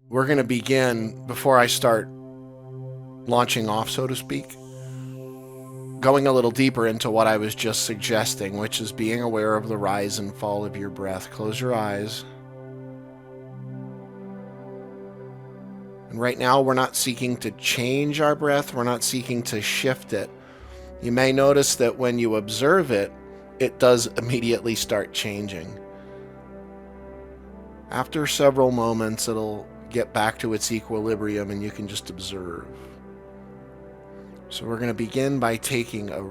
we're going to begin, before I start launching off, so to speak, going a little deeper into what I was just suggesting, which is being aware of the rise and fall of your breath. Close your eyes. And right now, we're not seeking to change our breath. We're not seeking to shift it. You may notice that when you observe it, it does immediately start changing. After several moments, it'll get back to its equilibrium and you can just observe. So we're going to begin by taking a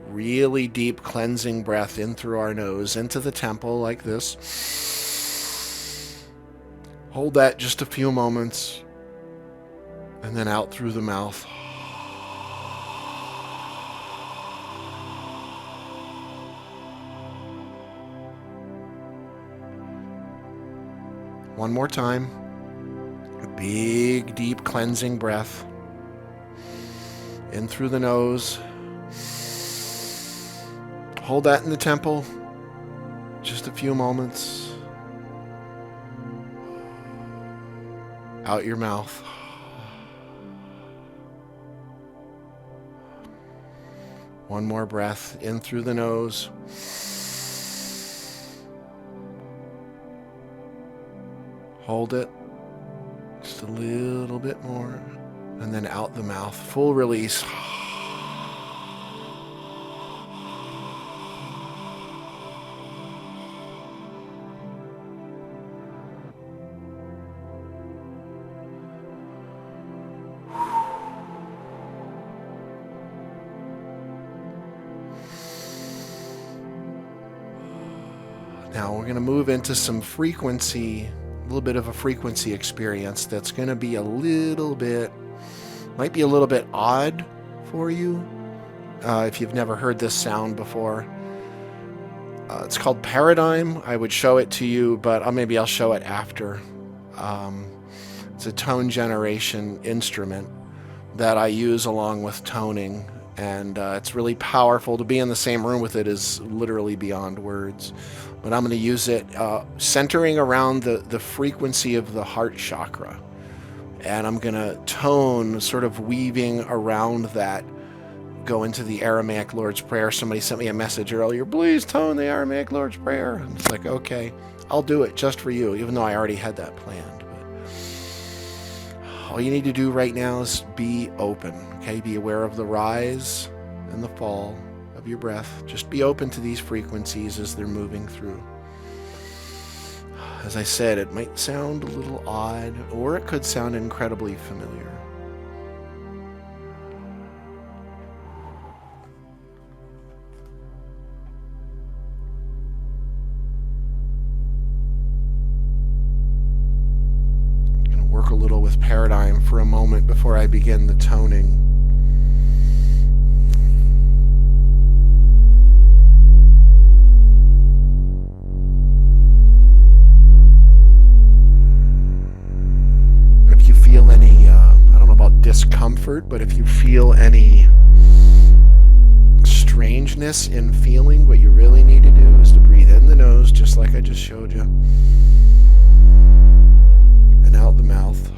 really deep cleansing breath in through our nose into the temple like this. Hold that just a few moments and then out through the mouth. One more time. A big, deep cleansing breath. In through the nose. Hold that in the temple. Just a few moments. Out your mouth. One more breath in through the nose. Hold it. Just a little bit more. And then out the mouth. Full release. Now we're going to move into some frequency, a little bit of a frequency experience that's going to be might be a little bit odd for you if you've never heard this sound before. It's called Paradigm. I would show it to you, but maybe I'll show it after. It's a tone generation instrument that I use along with toning, and it's really powerful. To be in the same room with it is literally beyond words. But I'm going to use it centering around the frequency of the heart chakra. And I'm going to tone, sort of weaving around that, go into the Aramaic Lord's Prayer. Somebody sent me a message earlier, please tone the Aramaic Lord's Prayer. And it's like, okay, I'll do it just for you, even though I already had that planned. But all you need to do right now is be open, okay? Be aware of the rise and the fall of your breath. Just be open to these frequencies as they're moving through. As I said, it might sound a little odd, or it could sound incredibly familiar. I'm going to work a little with Paradigm for a moment before I begin the toning. Discomfort, but if you feel any strangeness in feeling, what you really need to do is to breathe in the nose, just like I just showed you, and out the mouth.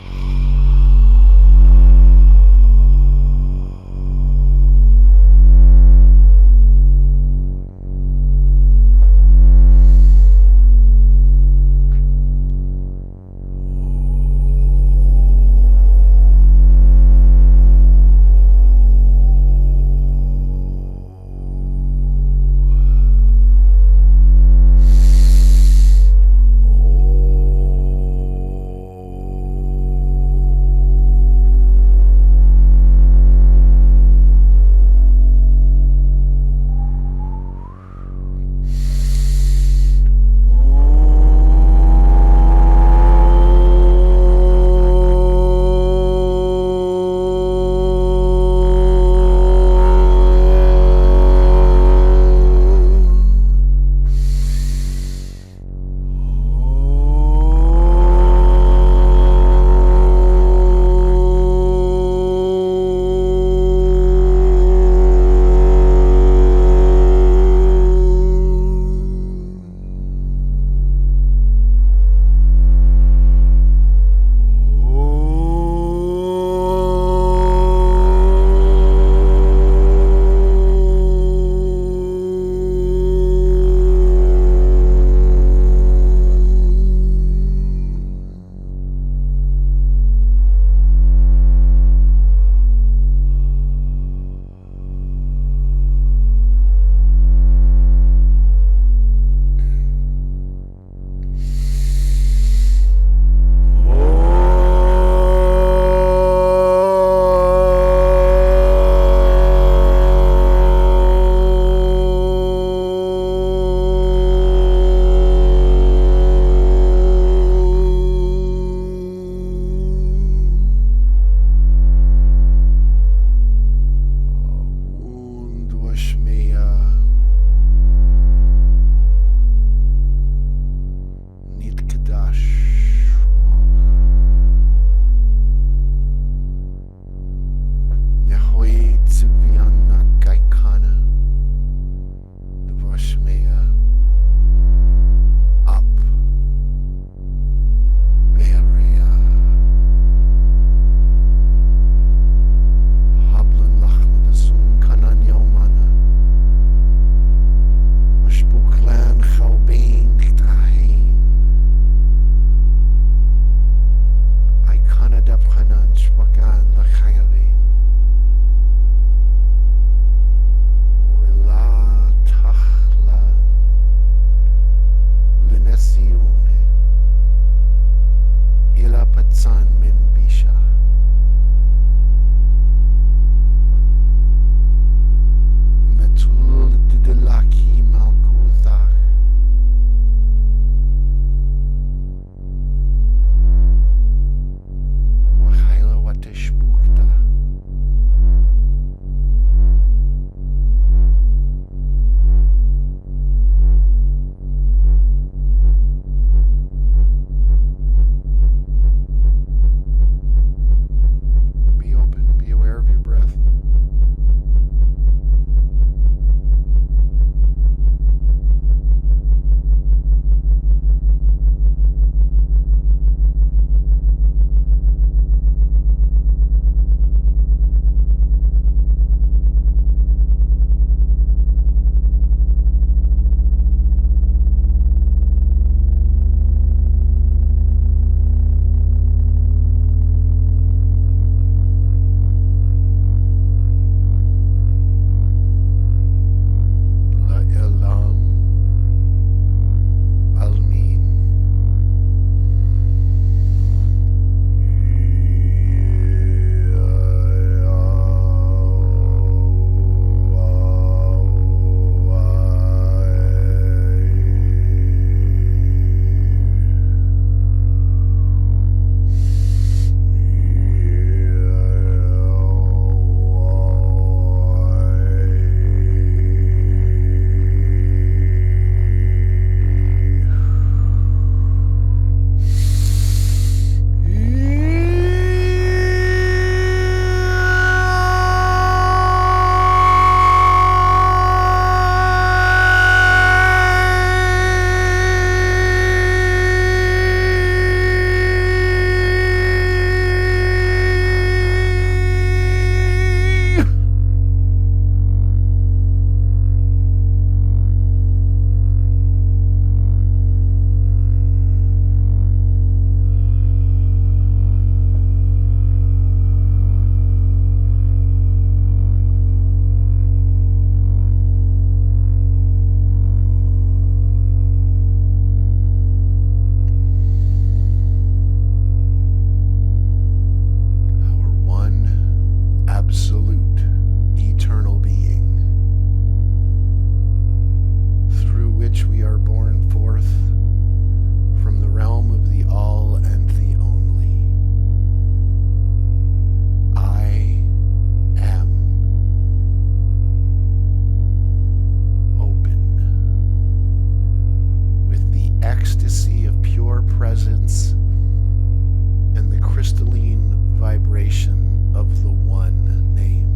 vibration of the one name.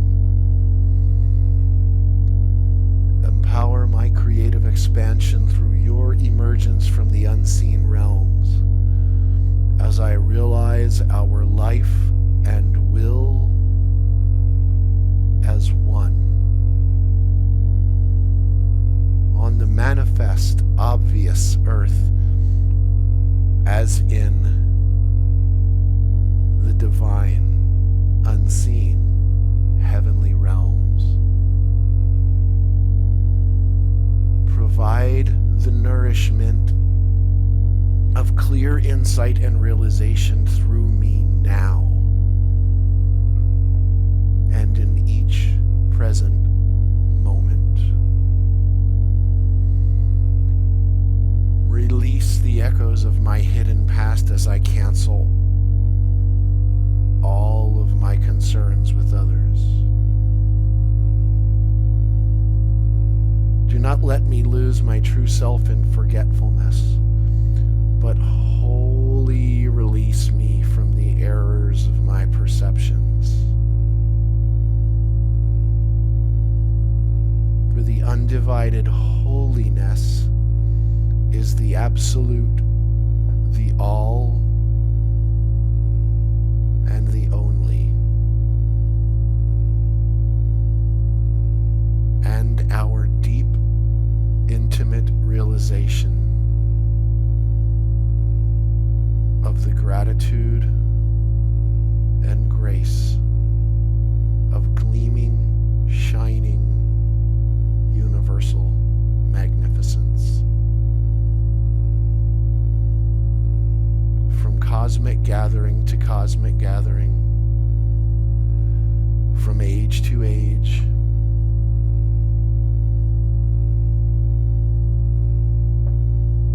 Empower my creative expansion through your emergence from the unseen realms as I realize our life and will as one. On the manifest, obvious earth, as in the divine, unseen, heavenly realms. Provide the nourishment of clear insight and realization through me now and in each present moment. Release the echoes of my hidden past as I cancel all of my concerns with others. Do not let me lose my true self in forgetfulness, but wholly release me from the errors of my perceptions. For the undivided holiness is the absolute, the all, and the only. And our deep, intimate realization of the gratitude and grace of gleaming, shining, universal magnificence. From cosmic gathering to cosmic gathering, from age to age,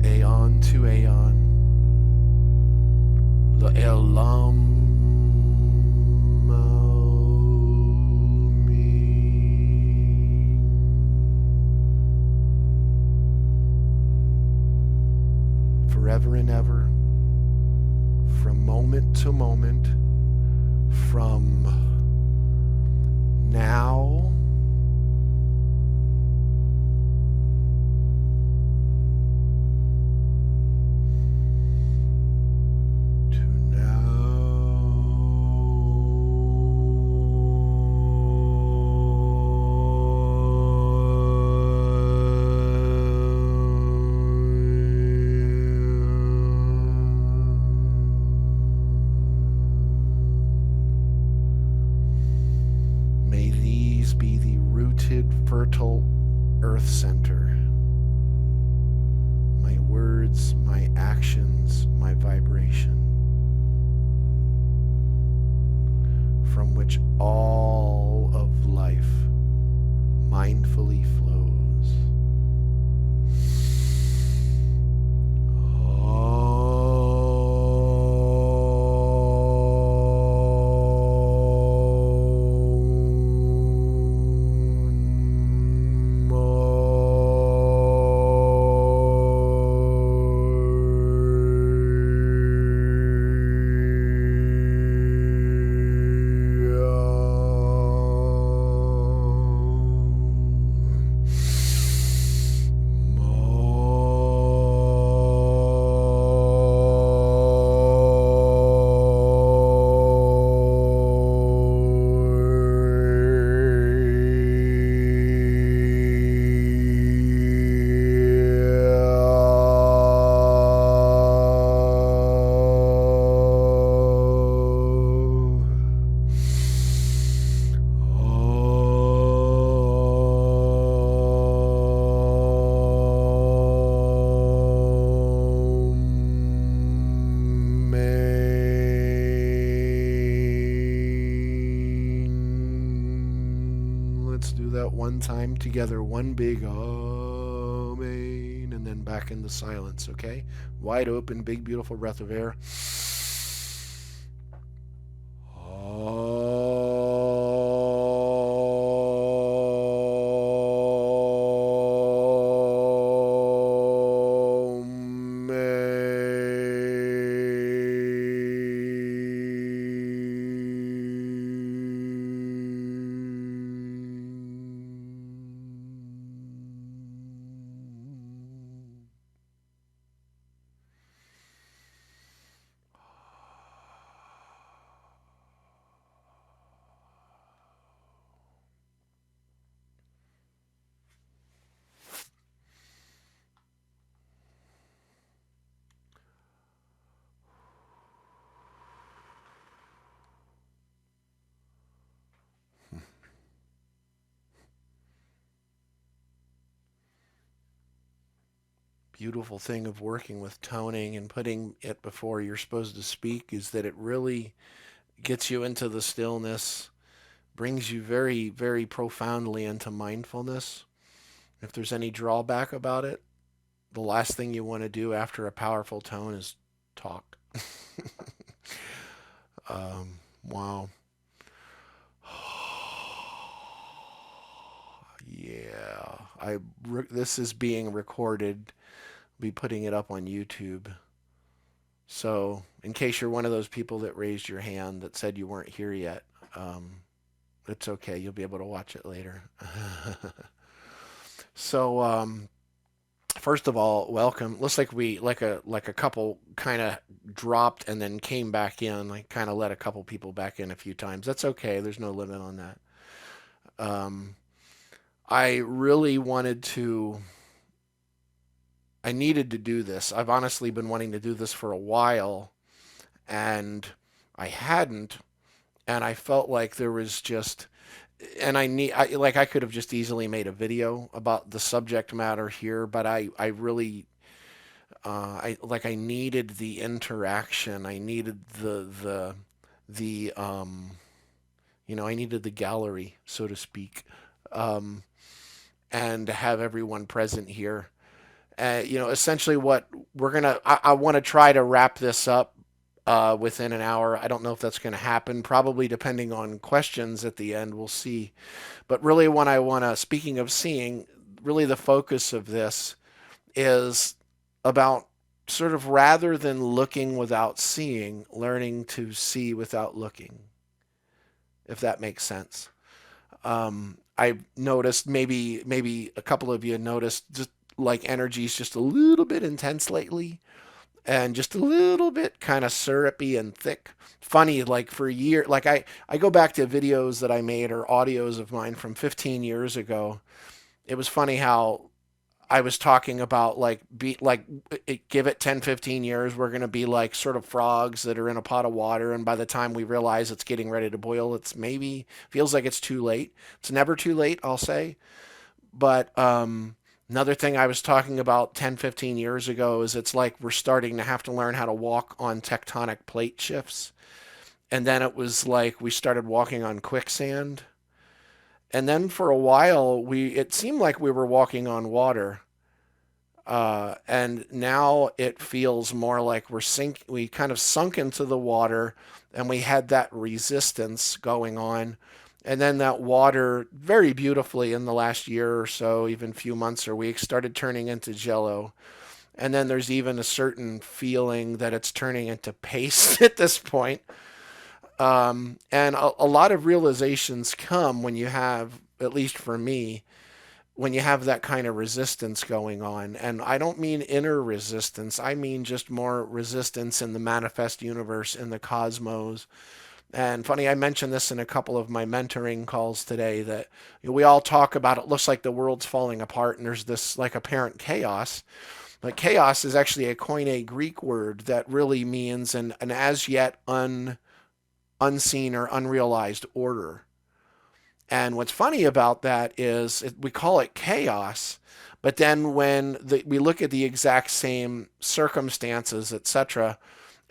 aeon to aeon, Le'elam forever and ever, from moment to moment, from now to be the rooted, fertile earth center. My words, my actions, my vibration, from which all of life mindfully flows. One time together, one big amen, and then back into silence, okay? Wide open, big, beautiful breath of air. Amen. beautiful thing of working with toning and putting it before you're supposed to speak is that it really gets you into the stillness, brings you very, very profoundly into mindfulness. If there's any drawback about it, the last thing you want to do after a powerful tone is talk. Wow. Yeah, this is being recorded. Be putting it up on YouTube. So, in case you're one of those people that raised your hand that said you weren't here yet, it's okay. You'll be able to watch it later. So, first of all, welcome. Looks like we like a couple kind of dropped and then came back in. I kind of let a couple people back in a few times. That's okay. There's no limit on that. Um, I really wanted to. I needed to do this. I've honestly been wanting to do this for a while, and I hadn't, and I felt like there was just, and I could have just easily made a video about the subject matter here, but I really, I needed the interaction. I needed the I needed the gallery, so to speak, um, and to have everyone present here. Essentially what I want to try to wrap this up within an hour. I don't know if that's going to happen, probably depending on questions at the end. We'll see. But really, when I want to, speaking of seeing, really the focus of this is about sort of rather than looking without seeing, learning to see without looking, if that makes sense. I noticed maybe a couple of you noticed just like energy's just a little bit intense lately and just a little bit kind of syrupy and thick. Funny, like for a year, like I go back to videos that I made or audios of mine from 15 years ago. It was funny how I was talking about give it 10, 15 years, we're going to be like sort of frogs that are in a pot of water. And by the time we realize it's getting ready to boil, it's maybe feels like it's too late. It's never too late, I'll say. But another thing I was talking about 10, 15 years ago is it's like we're starting to have to learn how to walk on tectonic plate shifts. And then it was like we started walking on quicksand. And then for a while, it seemed like we were walking on water. And now it feels more like we kind of sunk into the water and we had that resistance going on. And then that water, very beautifully in the last year or so, even few months or weeks, started turning into jello. And then there's even a certain feeling that it's turning into paste at this point. And a lot of realizations come when you have, at least for me, when you have that kind of resistance going on. And I don't mean inner resistance, I mean just more resistance in the manifest universe, in the cosmos. And funny, I mentioned this in a couple of my mentoring calls today that we all talk about it looks like the world's falling apart and there's this like apparent chaos. But chaos is actually a Koine Greek word that really means an as yet unseen or unrealized order. And what's funny about that is we call it chaos, but then when we look at the exact same circumstances, etc.,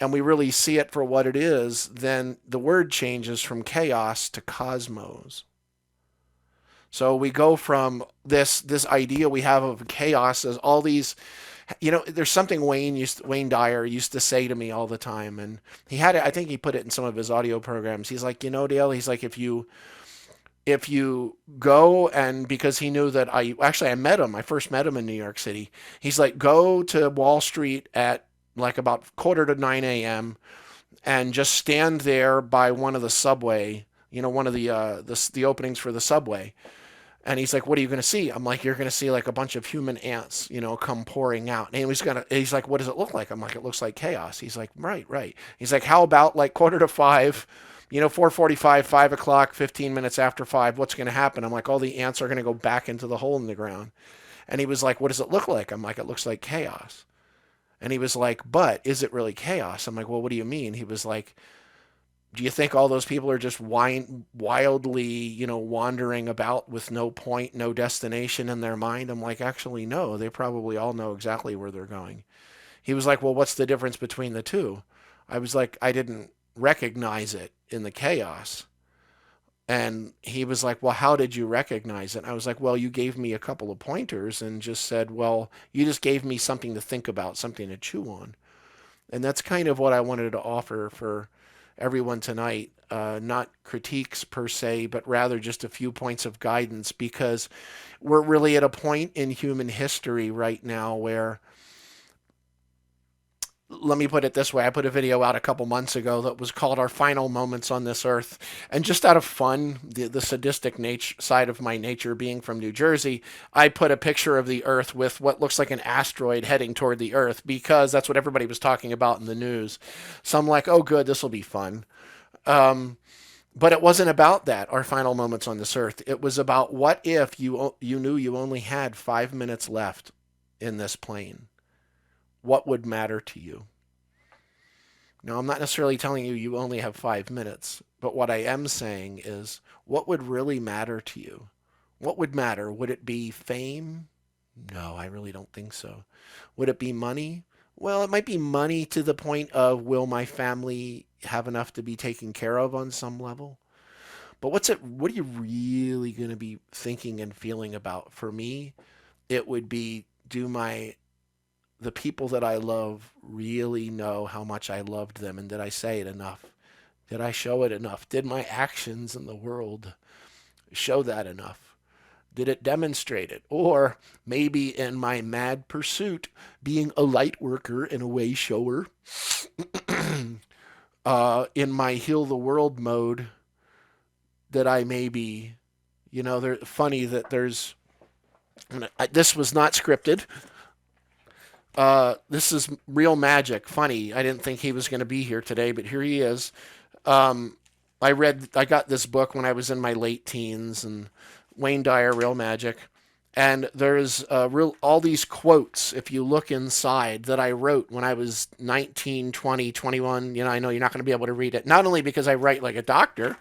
and we really see it for what it is, then the word changes from chaos to cosmos. So we go from this idea we have of chaos as all these, there's something Wayne Dyer used to say to me all the time, and he had it. I think he put it in some of his audio programs. He's like, Dale. He's like, if you go, and because he knew that I met him. I first met him in New York City. He's like, go to Wall Street at like about 8:45 a.m. and just stand there by one of the subway, one of the openings for the subway. And he's like, what are you going to see? I'm like, you're going to see like a bunch of human ants, come pouring out. And he's like, what does it look like? I'm like, it looks like chaos. He's like, right, right. He's like, how about like 4:45, 4:45, 5 o'clock, 15 minutes after 5, what's going to happen? I'm like, all the ants are going to go back into the hole in the ground. And he was like, what does it look like? I'm like, it looks like chaos. And he was like, but is it really chaos? I'm like, well, what do you mean? He was like, Do you think all those people are just wildly, wandering about with no point, no destination in their mind? I'm like, actually, no. They probably all know exactly where they're going. He was like, well, what's the difference between the two? I was like, I didn't recognize it in the chaos. And he was like, well, how did you recognize it? I was like, well, you gave me a couple of pointers and just said, well, you just gave me something to think about, something to chew on. And that's kind of what I wanted to offer for everyone tonight. Not critiques per se, but rather just a few points of guidance, because we're really at a point in human history right now where, let me put it this way. I put a video out a couple months ago that was called Our Final Moments on This Earth. And just out of fun, the sadistic side of my nature being from New Jersey, I put a picture of the Earth with what looks like an asteroid heading toward the Earth, because that's what everybody was talking about in the news. So I'm like, oh, good, this will be fun. But it wasn't about that, Our Final Moments on This Earth. It was about, what if you knew you only had 5 minutes left in this plane? What would matter to you? Now, I'm not necessarily telling you you only have 5 minutes, but what I am saying is, what would really matter to you? What would matter? Would it be fame? No, I really don't think so. Would it be money? Well, it might be money to the point of, will my family have enough to be taken care of on some level? But what are you really going to be thinking and feeling about? For me, it would be, the people that I love really know how much I loved them, and did I say it enough? Did I show it enough? Did my actions in the world show that enough? Did it demonstrate it? Or maybe in my mad pursuit, being a light worker and a way shower, in my heal the world mode, that I maybe, they're funny that this was not scripted. This is real magic. Funny. I didn't think he was going to be here today, but here he is. Um, I got this book when I was in my late teens, and Wayne Dyer, Real Magic. And there's all these quotes, if you look inside, that I wrote when I was 19, 20, 21. I know you're not going to be able to read it. Not only because I write like a doctor,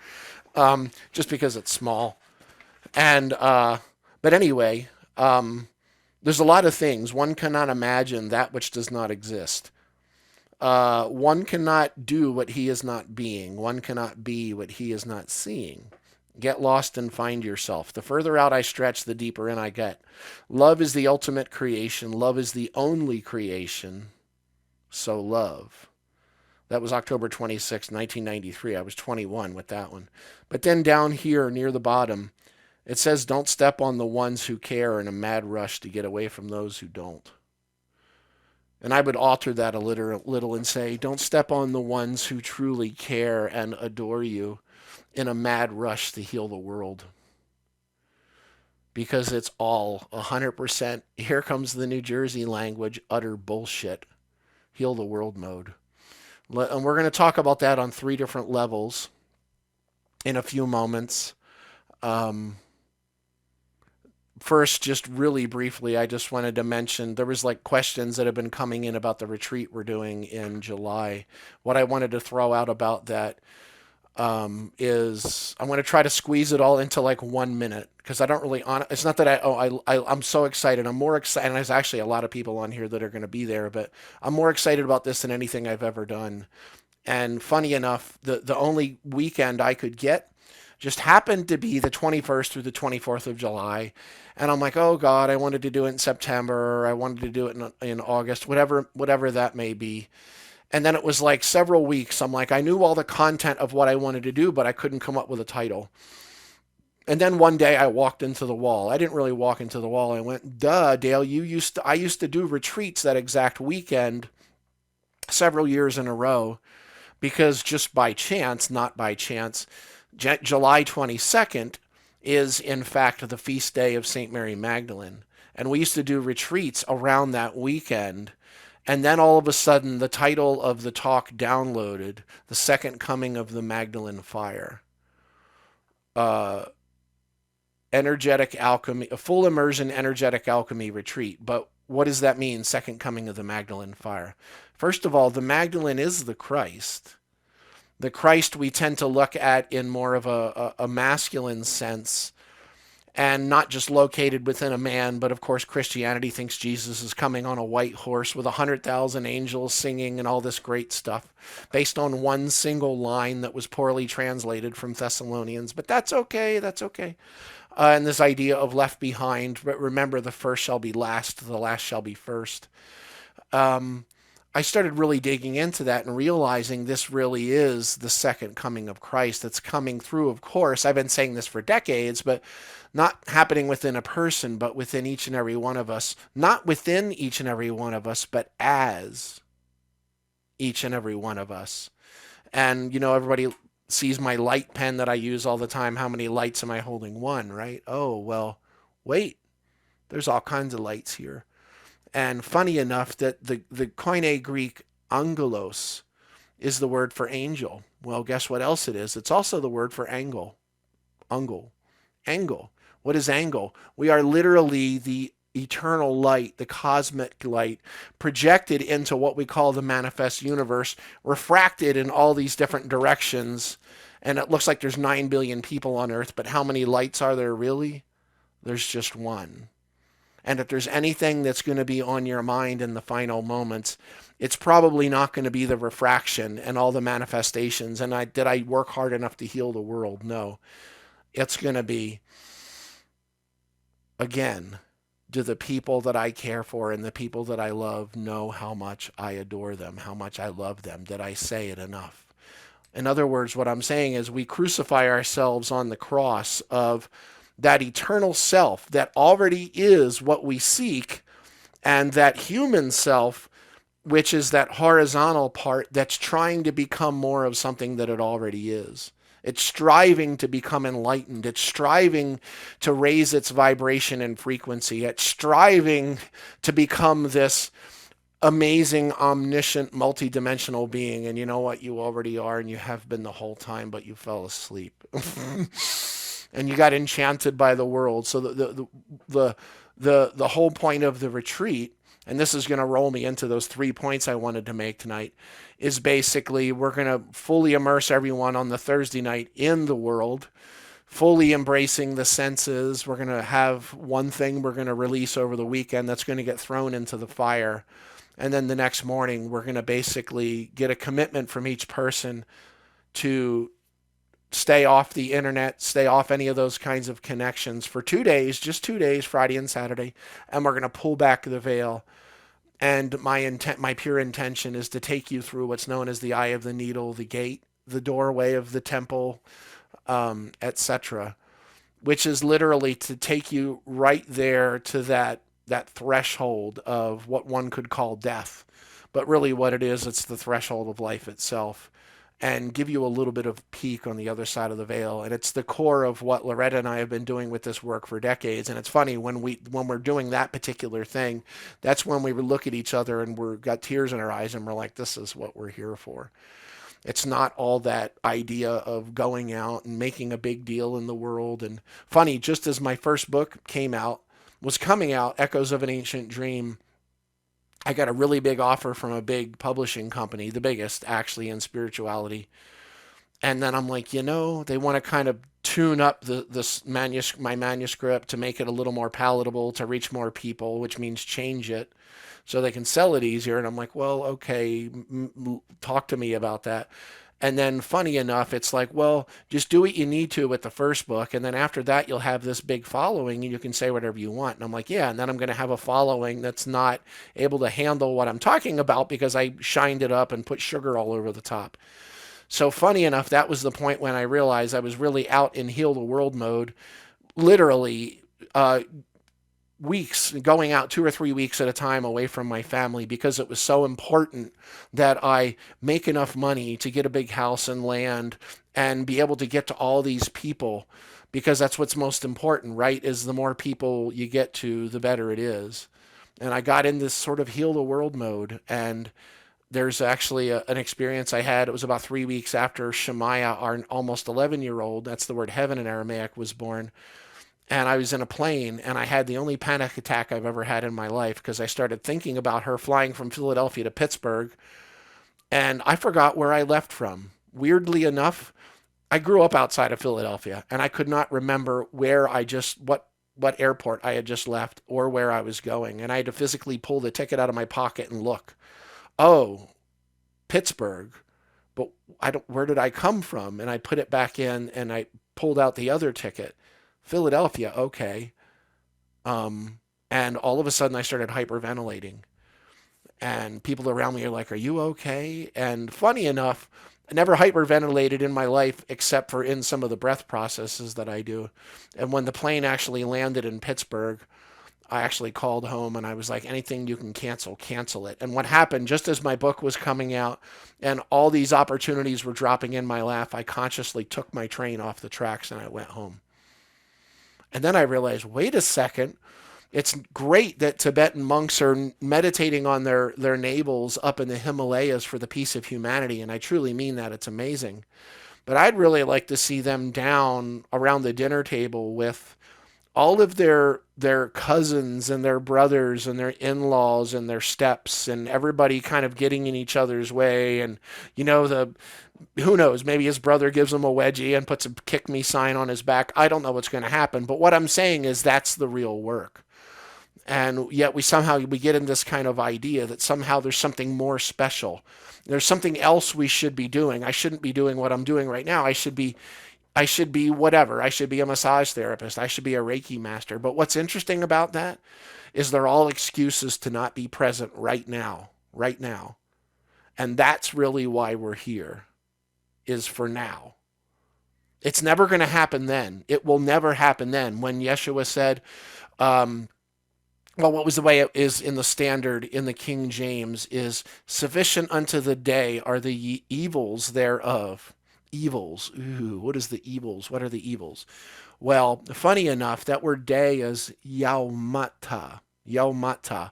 just because it's small. And, but anyway, there's a lot of things. One cannot imagine that which does not exist. One cannot do what he is not being. One cannot be what he is not seeing. Get lost and find yourself. The further out I stretch, the deeper in I get. Love is the ultimate creation. Love is the only creation. So love. That was October 26, 1993. I was 21 with that one. But then down here near the bottom, it says, don't step on the ones who care in a mad rush to get away from those who don't. And I would alter that a little and say, don't step on the ones who truly care and adore you in a mad rush to heal the world. Because it's all 100%, here comes the New Jersey language, utter bullshit. Heal the world mode. And we're going to talk about that on 3 different levels in a few moments. First, just really briefly, I just wanted to mention there was like questions that have been coming in about the retreat we're doing in July. What I wanted to throw out about that is I'm going to try to squeeze it all into like 1 minute, because I don't really it's not that I'm so excited. I'm more excited. And there's actually a lot of people on here that are going to be there, but I'm more excited about this than anything I've ever done. And funny enough, the only weekend I could get just happened to be the 21st through the 24th of July. And I'm like, oh God, I wanted to do it in September, or I wanted to do it in August, whatever that may be. And then it was like several weeks. I'm like, I knew all the content of what I wanted to do, but I couldn't come up with a title. And then one day I walked into the wall. I didn't really walk into the wall. I went, duh, Dale, I used to do retreats that exact weekend several years in a row, because just by chance, not by chance, July 22nd is in fact the feast day of St. Mary Magdalene. And we used to do retreats around that weekend. And then all of a sudden, the title of the talk downloaded, The Second Coming of the Magdalene Fire. Energetic alchemy, a full immersion energetic alchemy retreat. But what does that mean, Second Coming of the Magdalene Fire? First of all, the Magdalene is the Christ. The Christ we tend to look at in more of a masculine sense, and not just located within a man, but of course Christianity thinks Jesus is coming on a white horse with 100,000 angels singing and all this great stuff based on one single line that was poorly translated from Thessalonians. But that's okay, that's okay. And this idea of left behind, but remember, the first shall be last, the last shall be first. I started really digging into that and realizing this really is the second coming of Christ that's coming through. Of course, I've been saying this for decades, but not happening within a person, but within each and every one of us. Not within each and every one of us, but as each and every one of us. And, everybody sees my light pen that I use all the time. How many lights am I holding? One, right? Oh, well, wait. There's all kinds of lights here. And funny enough that the Koine Greek angelos is the word for angel. Well, guess what else it is? It's also the word for angle. Angle. What is angle? We are literally the eternal light, the cosmic light, projected into what we call the manifest universe, refracted in all these different directions. And it looks like there's 9 billion people on Earth, but how many lights are there really? There's just one. And if there's anything that's going to be on your mind in the final moments, it's probably not going to be the refraction and all the manifestations. And did I work hard enough to heal the world? No. It's going to be, again, do the people that I care for and the people that I love know how much I adore them, how much I love them? Did I say it enough? In other words, what I'm saying is we crucify ourselves on the cross of that eternal self that already is what we seek, and that human self, which is that horizontal part that's trying to become more of something that it already is. It's striving to become enlightened. It's striving to raise its vibration and frequency. It's striving to become this amazing, omniscient, multidimensional being. And you know what? You already are, and you have been the whole time, but you fell asleep. And you got enchanted by the world. So the whole point of the retreat, and this is going to roll me into those 3 points I wanted to make tonight, is basically we're going to fully immerse everyone on the Thursday night in the world, fully embracing the senses. We're going to have one thing we're going to release over the weekend that's going to get thrown into the fire. And then the next morning, we're going to basically get a commitment from each person to stay off the internet, stay off any of those kinds of connections for 2 days, just 2 days, Friday and Saturday, and we're going to pull back the veil. And my pure intention is to take you through what's known as the eye of the needle, the gate, the doorway of the temple, etc., which is literally to take you right there to that threshold of what one could call death. But really what it is, it's the threshold of life itself, and give you a little bit of peek on the other side of the veil. And it's the core of what Loretta and I have been doing with this work for decades. And it's funny, when we're doing that particular thing, that's when we look at each other and we've got tears in our eyes and we're like, this is what we're here for. It's not all that idea of going out and making a big deal in the world. And funny, just as my first book was coming out, Echoes of an Ancient Dream, I got a really big offer from a big publishing company, the biggest actually in spirituality. And then I'm like, they want to kind of tune up my manuscript to make it a little more palatable, to reach more people, which means change it so they can sell it easier. And I'm like, well, okay, talk to me about that. And then funny enough, it's like, well, just do what you need to with the first book. And then after that, you'll have this big following and you can say whatever you want. And I'm like, yeah. And then I'm going to have a following that's not able to handle what I'm talking about because I shined it up and put sugar all over the top. So funny enough, that was the point when I realized I was really out in heal the world mode, literally, weeks, going out 2 or 3 weeks at a time away from my family, because it was so important that I make enough money to get a big house and land and be able to get to all these people, because that's what's most important, right? Is the more people you get to, the better it is. And I got in this sort of heal the world mode. And there's actually an experience I had. It was about 3 weeks after Shemaiah, our almost 11-year-old, that's the word heaven in Aramaic, was born. And I was in a plane, and I had the only panic attack I've ever had in my life, because I started thinking about her flying from Philadelphia to Pittsburgh, and I forgot where I left from. Weirdly enough, I grew up outside of Philadelphia, and I could not remember what airport I had just left or where I was going, and I had to physically pull the ticket out of my pocket and look. Oh, Pittsburgh, but I don't. Where did I come from? And I put it back in, and I pulled out the other ticket. Philadelphia, okay. And all of a sudden, I started hyperventilating, and people around me are like, "Are you okay?" And funny enough, I never hyperventilated in my life except for in some of the breath processes that I do. And when the plane actually landed in Pittsburgh, I actually called home and I was like, anything you can cancel, cancel it. And what happened, just as my book was coming out and all these opportunities were dropping in my lap, I consciously took my train off the tracks and I went home. And then I realized, wait a second, it's great that Tibetan monks are meditating on their navels up in the Himalayas for the peace of humanity. And I truly mean that. It's amazing. But I'd really like to see them down around the dinner table with all of their cousins and their brothers and their in-laws and their steps and everybody kind of getting in each other's way. And the who knows, maybe his brother gives him a wedgie and puts a kick me sign on his back. I don't know what's going to happen, but what I'm saying is that's the real work. And yet we get in this kind of idea that somehow there's something more special. There's something else we should be doing. I shouldn't be doing what I'm doing right now. I should be whatever. I should be a massage therapist. I should be a Reiki master. But what's interesting about that is they're all excuses to not be present right now, right now. And that's really why we're here, is for now. It's never going to happen then. It will never happen then. When Yeshua said, well, what was the way it is in the standard in the King James is sufficient unto the day are the evils thereof. Evils. Ooh, what is the evils? What are the evils? Well, funny enough, that word day is yaumata. Yaumata.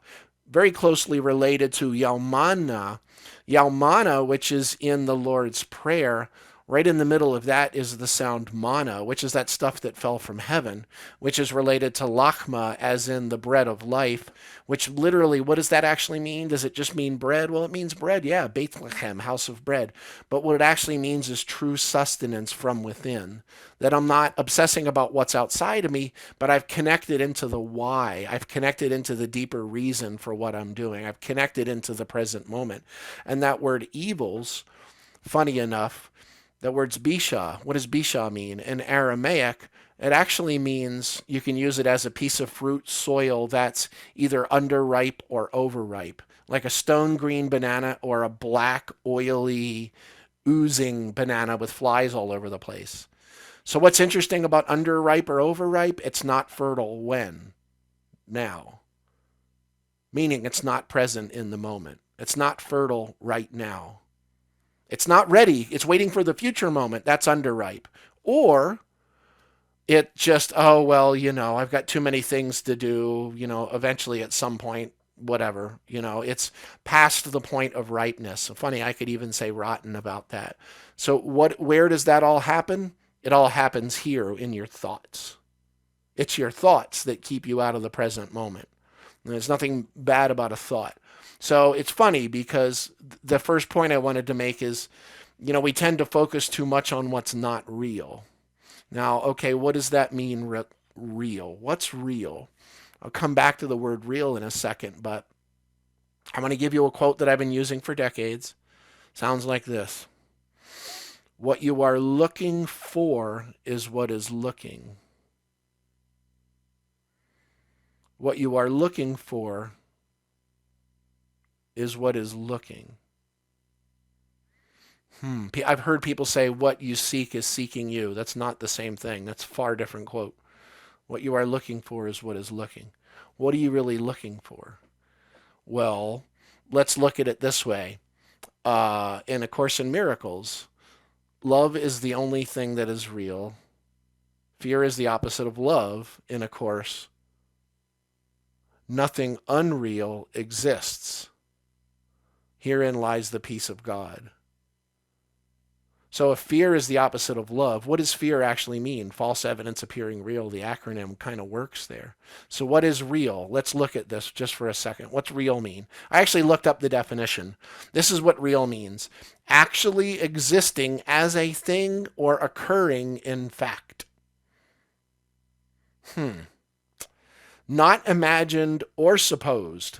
Very closely related to yaumana. Yaumana, which is in the Lord's Prayer. Right in the middle of that is the sound mana, which is that stuff that fell from heaven, which is related to lachma, as in the bread of life, which literally, what does that actually mean? Does it just mean bread? Well, it means bread, yeah, Bethlehem, house of bread. But what it actually means is true sustenance from within. That I'm not obsessing about what's outside of me, but I've connected into the why. I've connected into the deeper reason for what I'm doing. I've connected into the present moment. And that word evils, funny enough, the word's bisha. What does bisha mean? In Aramaic, it actually means you can use it as a piece of fruit soil that's either underripe or overripe, like a stone green banana or a black, oily, oozing banana with flies all over the place. So what's interesting about underripe or overripe? It's not fertile when? Now. Meaning it's not present in the moment. It's not fertile right now. It's not ready. It's waiting for the future moment. That's underripe. Or it just, oh, well, I've got too many things to do, eventually at some point, whatever, it's past the point of ripeness. Funny, I could even say rotten about that. So where does that all happen? It all happens here in your thoughts. It's your thoughts that keep you out of the present moment. And there's nothing bad about a thought. So it's funny because the first point I wanted to make is, we tend to focus too much on what's not real. Now, okay, what does that mean, real? What's real? I'll come back to the word real in a second, but I'm going to give you a quote that I've been using for decades. Sounds like this. What you are looking for is what is looking. What you are looking for is what is looking. I've heard people say what you seek is seeking you. That's not the same thing. That's a far different quote. What you are looking for is what is looking. What are you really looking for? Well, let's look at it this way. In A Course in Miracles, love is the only thing that is real. Fear is the opposite of love. In A Course, nothing unreal exists. Herein lies the peace of God. So if fear is the opposite of love, what does fear actually mean? False evidence appearing real. The acronym kind of works there. So what is real? Let's look at this just for a second. What's real mean? I actually looked up the definition. This is what real means. Actually existing as a thing or occurring in fact. Not imagined or supposed.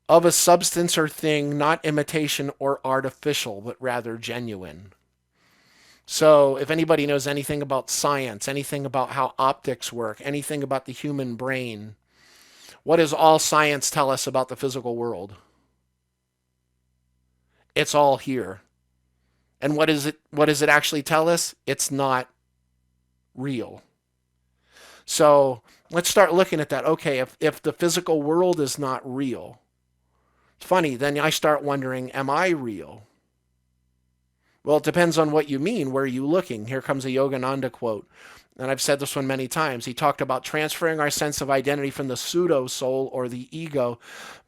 Of a substance or thing, not imitation or artificial, but rather genuine. So, if anybody knows anything about science, anything about how optics work, anything about the human brain, what does all science tell us about the physical world? It's all here. And what does it actually tell us? It's not real. So, let's start looking at that. Okay, if the physical world is not real, it's funny, then I start wondering, am I real? Well, it depends on what you mean. Where are you looking? Here comes a Yogananda quote. And I've said this one many times. He talked about transferring our sense of identity from the pseudo soul or the ego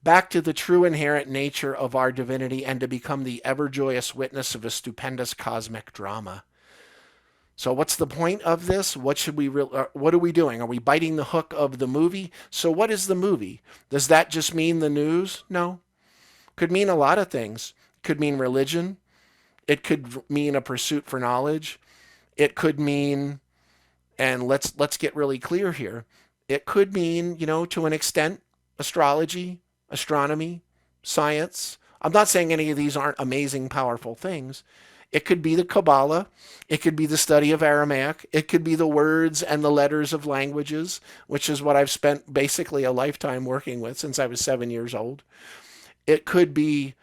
back to the true inherent nature of our divinity and to become the ever joyous witness of a stupendous cosmic drama. So what's the point of this? What are we doing? Are we biting the hook of the movie? So what is the movie? Does that just mean the news? No. Could mean a lot of things. Could mean religion. It could mean a pursuit for knowledge. It could mean, and let's get really clear here. It could mean, to an extent, astrology, astronomy, science. I'm not saying any of these aren't amazing, powerful things. It could be the Kabbalah. It could be the study of Aramaic. It could be the words and the letters of languages, which is what I've spent basically a lifetime working with since I was 7 years old. It could be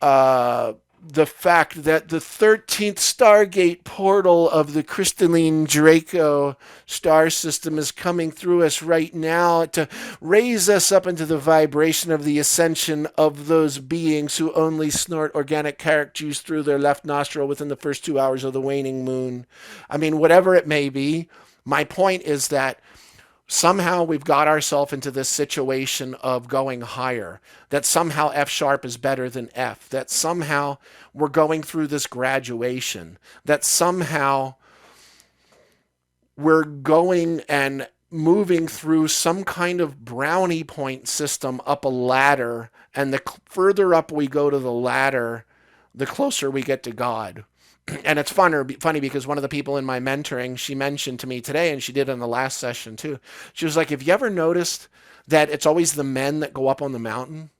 the fact that the 13th Stargate portal of the crystalline Draco star system is coming through us right now to raise us up into the vibration of the ascension of those beings who only snort organic carrot juice through their left nostril within the first 2 hours of the waning moon. I mean, whatever it may be, my point is that somehow we've got ourselves into this situation of going higher, that somehow F sharp is better than F, that somehow we're going through this graduation, that somehow we're going and moving through some kind of brownie point system up a ladder, and the further up we go to the ladder, the closer we get to God. And it's funny because one of the people in my mentoring, she mentioned to me today, and she did in the last session too. She was like, have you ever noticed that it's always the men that go up on the mountain,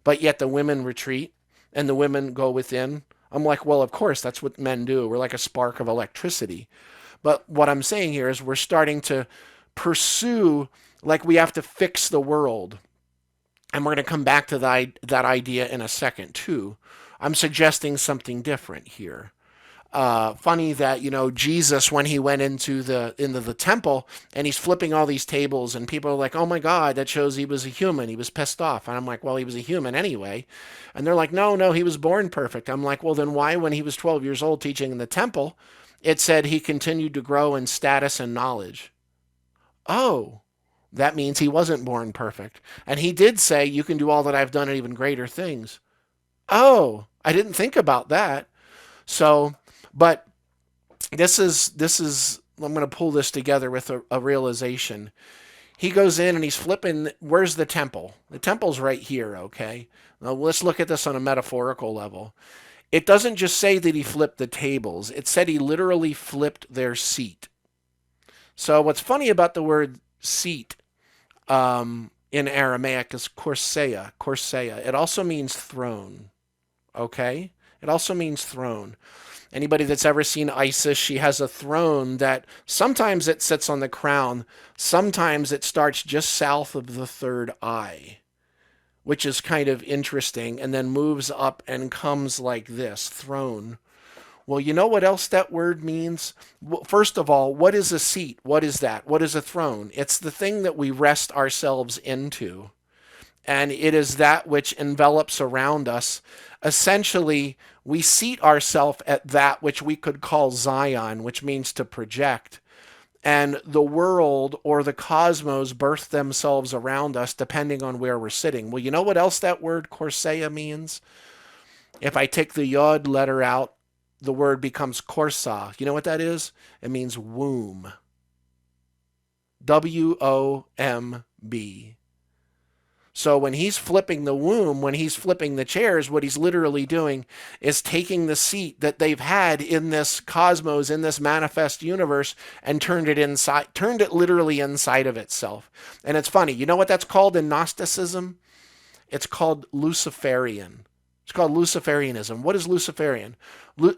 but yet the women retreat and the women go within? I'm like, well, of course, that's what men do. We're like a spark of electricity. But what I'm saying here is we're starting to pursue, like we have to fix the world. And we're going to come back to that idea in a second too. I'm suggesting something different here. Funny that Jesus, when he went into the temple and he's flipping all these tables and people are like, oh my God, that shows he was a human, he was pissed off. And I'm like, well, he was a human anyway. And they're like, no, he was born perfect. I'm like, well, then why, when he was 12 years old teaching in the temple, it said he continued to grow in status and knowledge? Oh, that means he wasn't born perfect. And he did say, you can do all that I've done and even greater things. Oh, I didn't think about that. So, but this is I'm going to pull this together with a realization. He goes in and he's flipping. Where's the temple? The temple's right here, okay? Now let's look at this on a metaphorical level. It doesn't just say that he flipped the tables. It said he literally flipped their seat. So what's funny about the word seat in Aramaic is korseia. Korseia. It also means throne, okay? It also means throne. Anybody that's ever seen Isis, she has a throne that sometimes it sits on the crown, sometimes it starts just south of the third eye, which is kind of interesting, and then moves up and comes like this, throne. Well, you know what else that word means? First of all, what is a seat? What is that? What is a throne? It's the thing that we rest ourselves into. And it is that which envelops around us. Essentially, we seat ourselves at that which we could call Zion, which means to project. And the world or the cosmos birth themselves around us depending on where we're sitting. Well, you know what else that word Corsaia means? If I take the Yod letter out the word becomes korsa. You know what that is? It means womb. WOMB. So when he's flipping the womb, when he's flipping the chairs, what he's literally doing is taking the seat that they've had in this cosmos, in this manifest universe, and turned it literally inside of itself. And it's funny. You know what that's called in Gnosticism? It's called Luciferian. It's called Luciferianism. What is Luciferian?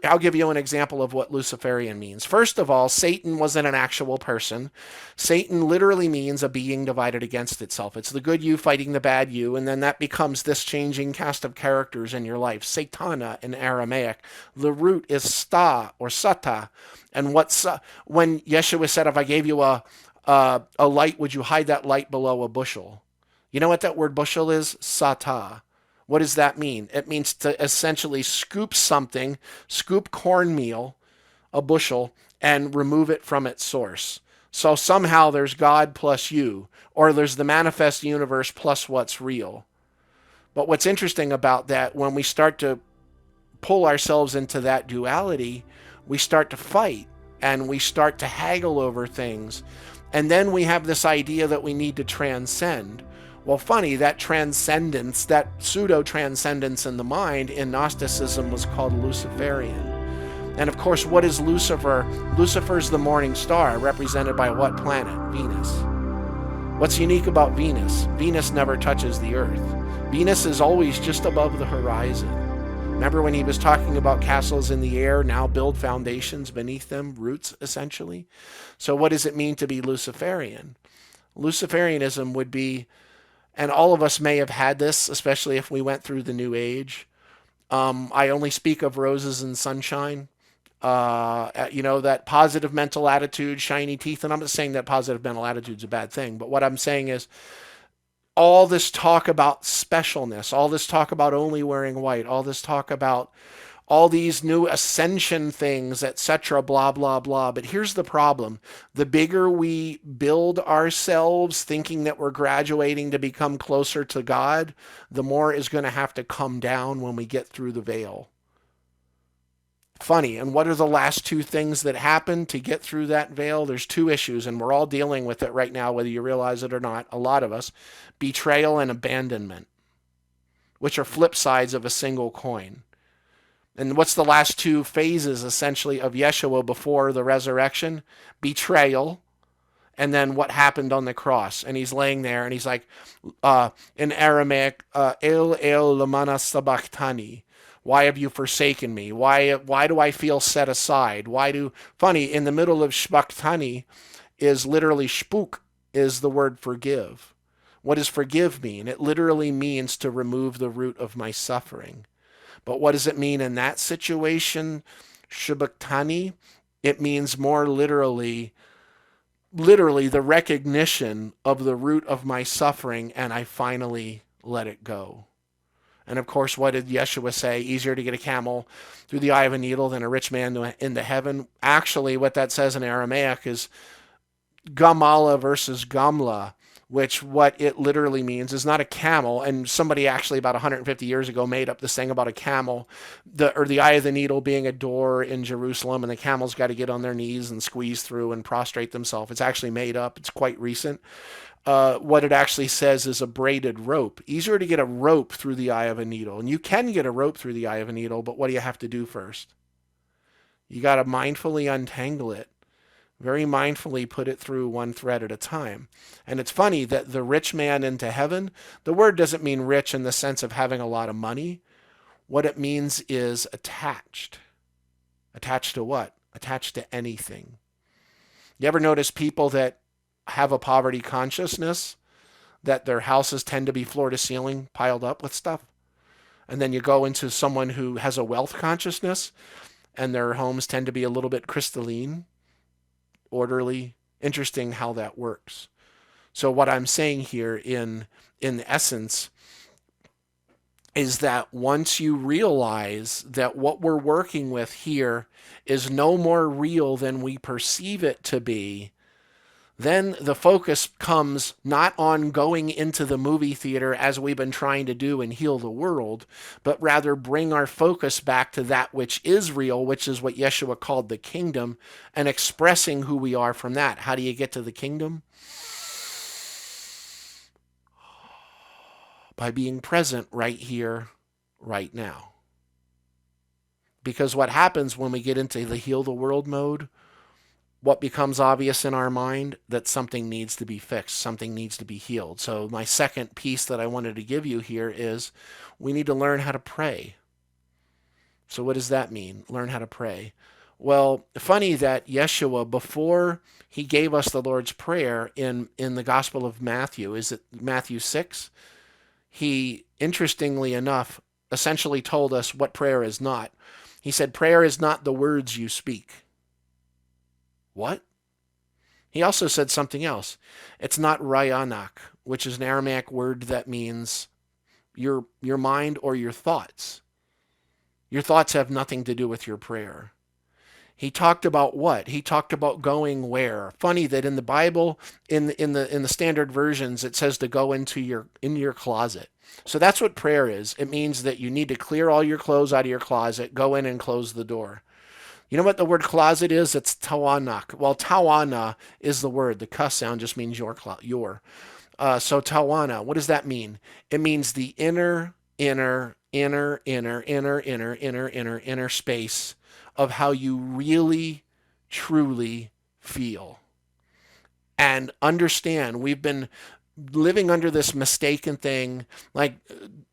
I'll give you an example of what Luciferian means. First of all, Satan wasn't an actual person. Satan literally means a being divided against itself. It's the good you fighting the bad you, and then that becomes this changing cast of characters in your life. Satana in Aramaic. The root is sta or sata. And when Yeshua said, if I gave you a light, would you hide that light below a bushel? You know what that word bushel is? Sata. What does that mean? It means to essentially scoop something, scoop cornmeal, a bushel, and remove it from its source. So somehow there's God plus you, or there's the manifest universe plus what's real. But what's interesting about that, when we start to pull ourselves into that duality, we start to fight and we start to haggle over things. And then we have this idea that we need to transcend. Well, funny, that transcendence, that pseudo-transcendence in the mind in Gnosticism was called Luciferian. And of course, what is Lucifer? Lucifer's the morning star, represented by what planet? Venus. What's unique about Venus? Venus never touches the Earth. Venus is always just above the horizon. Remember when he was talking about castles in the air, now build foundations beneath them, roots essentially? So what does it mean to be Luciferian? Luciferianism would be, and all of us may have had this, especially if we went through the New Age. I only speak of roses and sunshine. That positive mental attitude, shiny teeth. And I'm not saying that positive mental attitude is a bad thing, but what I'm saying is all this talk about specialness, all this talk about only wearing white, all this talk about all these new ascension things, etc., blah, blah, blah. But here's the problem. The bigger we build ourselves thinking that we're graduating to become closer to God, the more is going to have to come down when we get through the veil. Funny. And what are the last two things that happen to get through that veil? There's two issues, and we're all dealing with it right now, whether you realize it or not, a lot of us. Betrayal and abandonment, which are flip sides of a single coin. And what's the last two phases, essentially, of Yeshua before the resurrection? Betrayal, and then what happened on the cross. And he's laying there, and he's like, in Aramaic, El lamana sabachthani. Why have you forsaken me? Why do I feel set aside? Funny, in the middle of shbachtani is literally shpuk, is the word forgive. What does forgive mean? It literally means to remove the root of my suffering. But what does it mean in that situation? Shbachtani, it means more literally the recognition of the root of my suffering, and I finally let it go. And of course, what did Yeshua say? Easier to get a camel through the eye of a needle than a rich man into heaven. Actually, what that says in Aramaic is Gamala versus Gamla, which what it literally means is not a camel. And somebody actually about 150 years ago made up this thing about a camel, the eye of the needle being a door in Jerusalem, and the camel's got to get on their knees and squeeze through and prostrate themselves. It's actually made up. It's quite recent. What it actually says is a braided rope. Easier to get a rope through the eye of a needle. And you can get a rope through the eye of a needle, but what do you have to do first? You got to mindfully untangle it. Very mindfully put it through one thread at a time. And it's funny that the rich man into heaven, the word doesn't mean rich in the sense of having a lot of money. What it means is attached. Attached to what? Attached to anything. You ever notice people that have a poverty consciousness, that their houses tend to be floor to ceiling piled up with stuff? And then you go into someone who has a wealth consciousness and their homes tend to be a little bit crystalline, orderly. Interesting how that works. So what I'm saying here in essence is that once you realize that what we're working with here is no more real than we perceive it to be, then the focus comes not on going into the movie theater as we've been trying to do and heal the world, but rather bring our focus back to that which is real, which is what Yeshua called the kingdom, and expressing who we are from that. How do you get to the kingdom? By being present right here, right now. Because what happens when we get into the heal the world mode, what becomes obvious in our mind? That something needs to be fixed, something needs to be healed. So my second piece that I wanted to give you here is we need to learn how to pray. So what does that mean? Learn how to pray. Well, funny that Yeshua, before he gave us the Lord's Prayer in the Gospel of Matthew, is it Matthew 6? He, interestingly enough, essentially told us what prayer is not. He said, prayer is not the words you speak. What? He also said something else. It's not rayanak, which is an Aramaic word that means your mind or your thoughts. Your thoughts have nothing to do with your prayer. He talked about what? He talked about going where. Funny that in the Bible, in the standard versions, it says to go into your closet. So that's what prayer is. It means that you need to clear all your clothes out of your closet, go in and close the door. You know what the word closet is? It's tawanak. Well, tawana is the word. The cuss sound just means your. So tawana, what does that mean? It means the inner space of how you really, truly feel. And understand, we've been living under this mistaken thing, like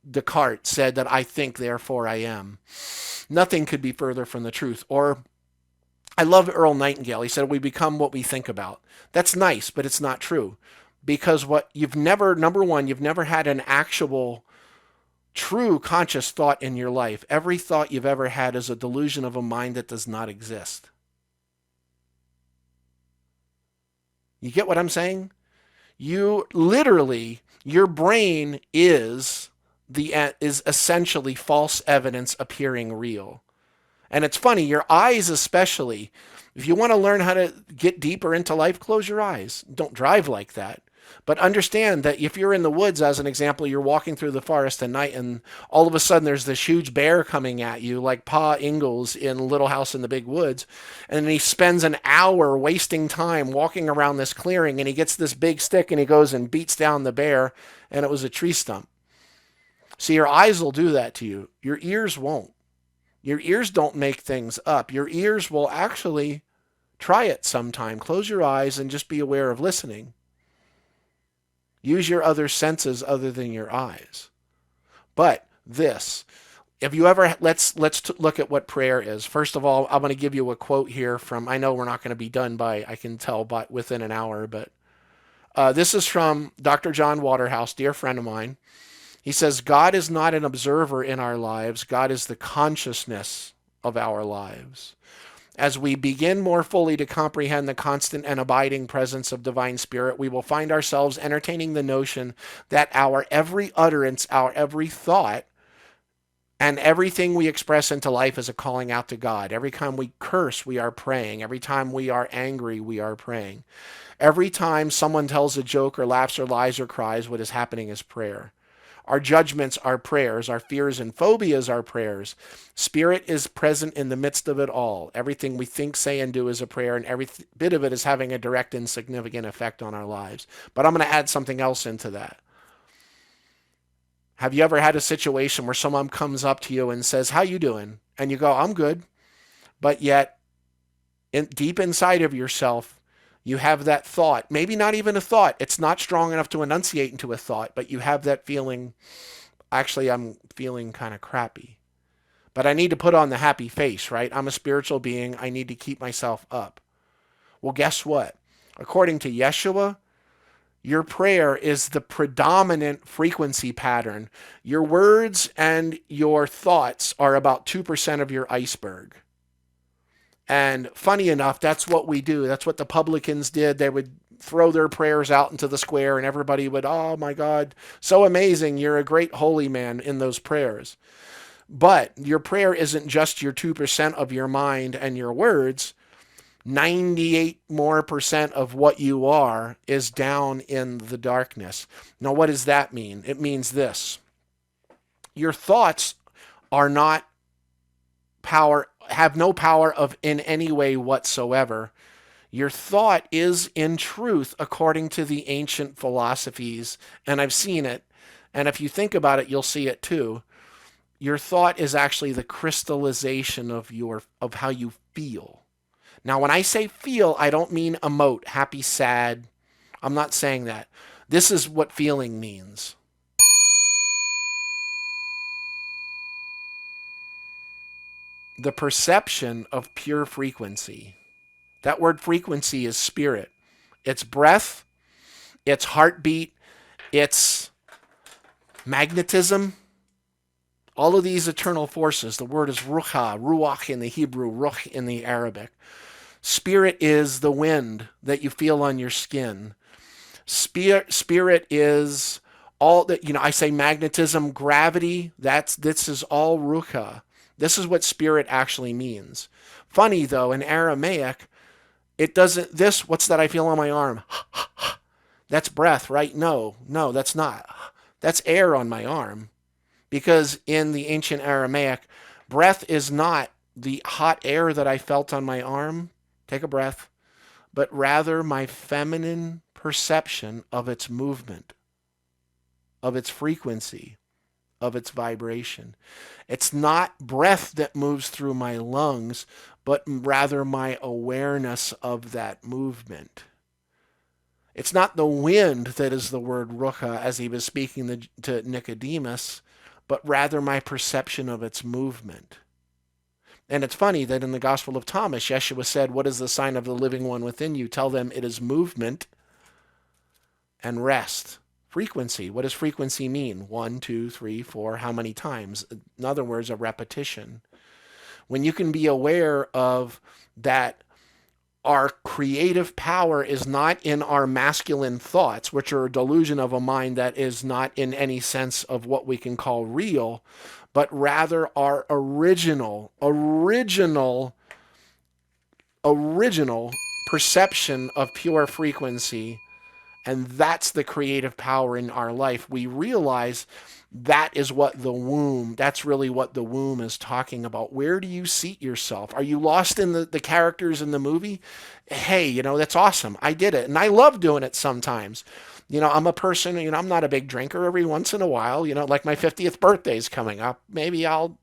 Descartes said that I think, therefore I am. Nothing could be further from the truth. Or I love Earl Nightingale. He said, we become what we think about. That's nice, but it's not true. Because number one, you've never had an actual true conscious thought in your life. Every thought you've ever had is a delusion of a mind that does not exist. You get what I'm saying? You literally, your brain is essentially false evidence appearing real. And it's funny, your eyes especially. If you want to learn how to get deeper into life, close your eyes. Don't drive like that. But understand that if you're in the woods, as an example, you're walking through the forest at night and all of a sudden there's this huge bear coming at you, like Pa Ingalls in Little House in the Big Woods. And he spends an hour wasting time walking around this clearing, and he gets this big stick and he goes and beats down the bear, and it was a tree stump. See, your eyes will do that to you. Your ears won't. Your ears don't make things up. Your ears will actually try it sometime. Close your eyes and just be aware of listening. Use your other senses other than your eyes. But this, if you ever, let's look at what prayer is. First of all, I'm going to give you a quote here from, I know we're not going to be done by, I can tell, but within an hour, but this is from Dr. John Waterhouse, dear friend of mine. He says, God is not an observer in our lives. God is the consciousness of our lives. As we begin more fully to comprehend the constant and abiding presence of Divine Spirit, we will find ourselves entertaining the notion that our every utterance, our every thought, and everything we express into life is a calling out to God. Every time we curse, we are praying. Every time we are angry, we are praying. Every time someone tells a joke or laughs or lies or cries, what is happening is prayer. Our judgments are prayers. Our fears and phobias are prayers. Spirit is present in the midst of it all. Everything we think, say, and do is a prayer, and every bit of it is having a direct and significant effect on our lives. But I'm going to add something else into that. Have you ever had a situation where someone comes up to you and says, how you doing? And you go, I'm good. But yet, deep inside of yourself, you have that thought, maybe not even a thought. It's not strong enough to enunciate into a thought, but you have that feeling, actually, I'm feeling kind of crappy. But I need to put on the happy face, right? I'm a spiritual being. I need to keep myself up. Well, guess what? According to Yeshua, your prayer is the predominant frequency pattern. Your words and your thoughts are about 2% of your iceberg. And funny enough, that's what we do. That's what the publicans did. They would throw their prayers out into the square and everybody would, oh my God, so amazing. You're a great holy man in those prayers. But your prayer isn't just your 2% of your mind and your words. 98 more percent of what you are is down in the darkness. Now, what does that mean? It means this. Your thoughts are not power, have no power of in any way whatsoever. Your thought is in truth according to the ancient philosophies, and I've seen it, and if you think about it, you'll see it too. Your thought is actually the crystallization of how you feel. Now, when I say feel, I don't mean emote, happy, sad. I'm not saying that. This is what feeling means. The perception of pure frequency. That word frequency is spirit. It's breath, it's heartbeat, it's magnetism. All of these eternal forces. The word is ruach in the Hebrew, ruch in the Arabic. Spirit is the wind that you feel on your skin. Spirit is all that, I say magnetism, gravity, this is all rucha. This is what spirit actually means. Funny though, in Aramaic, it doesn't, what's that I feel on my arm? That's breath, right? No, that's not. That's air on my arm. Because in the ancient Aramaic, breath is not the hot air that I felt on my arm. Take a breath. But rather my feminine perception of its movement, of its frequency, of its vibration. It's not breath that moves through my lungs, but rather my awareness of that movement. It's not the wind that is the word rucha as he was speaking to Nicodemus, but rather my perception of its movement. And it's funny that in the Gospel of Thomas, Yeshua said, "What is the sign of the living one within you?" Tell them it is movement and rest. Frequency. What does frequency mean? 1, 2, 3, 4. How many times? In other words, a repetition. When you can be aware of that our creative power is not in our masculine thoughts, which are a delusion of a mind that is not in any sense of what we can call real, but rather our original perception of pure frequency. And that's the creative power in our life. We realize that is what that's really what the womb is talking about. Where do you seat yourself? Are you lost in the characters in the movie? Hey, that's awesome. I did it. And I love doing it sometimes. I'm a person, I'm not a big drinker. Every once in a while, like my 50th birthday is coming up. Maybe I'll,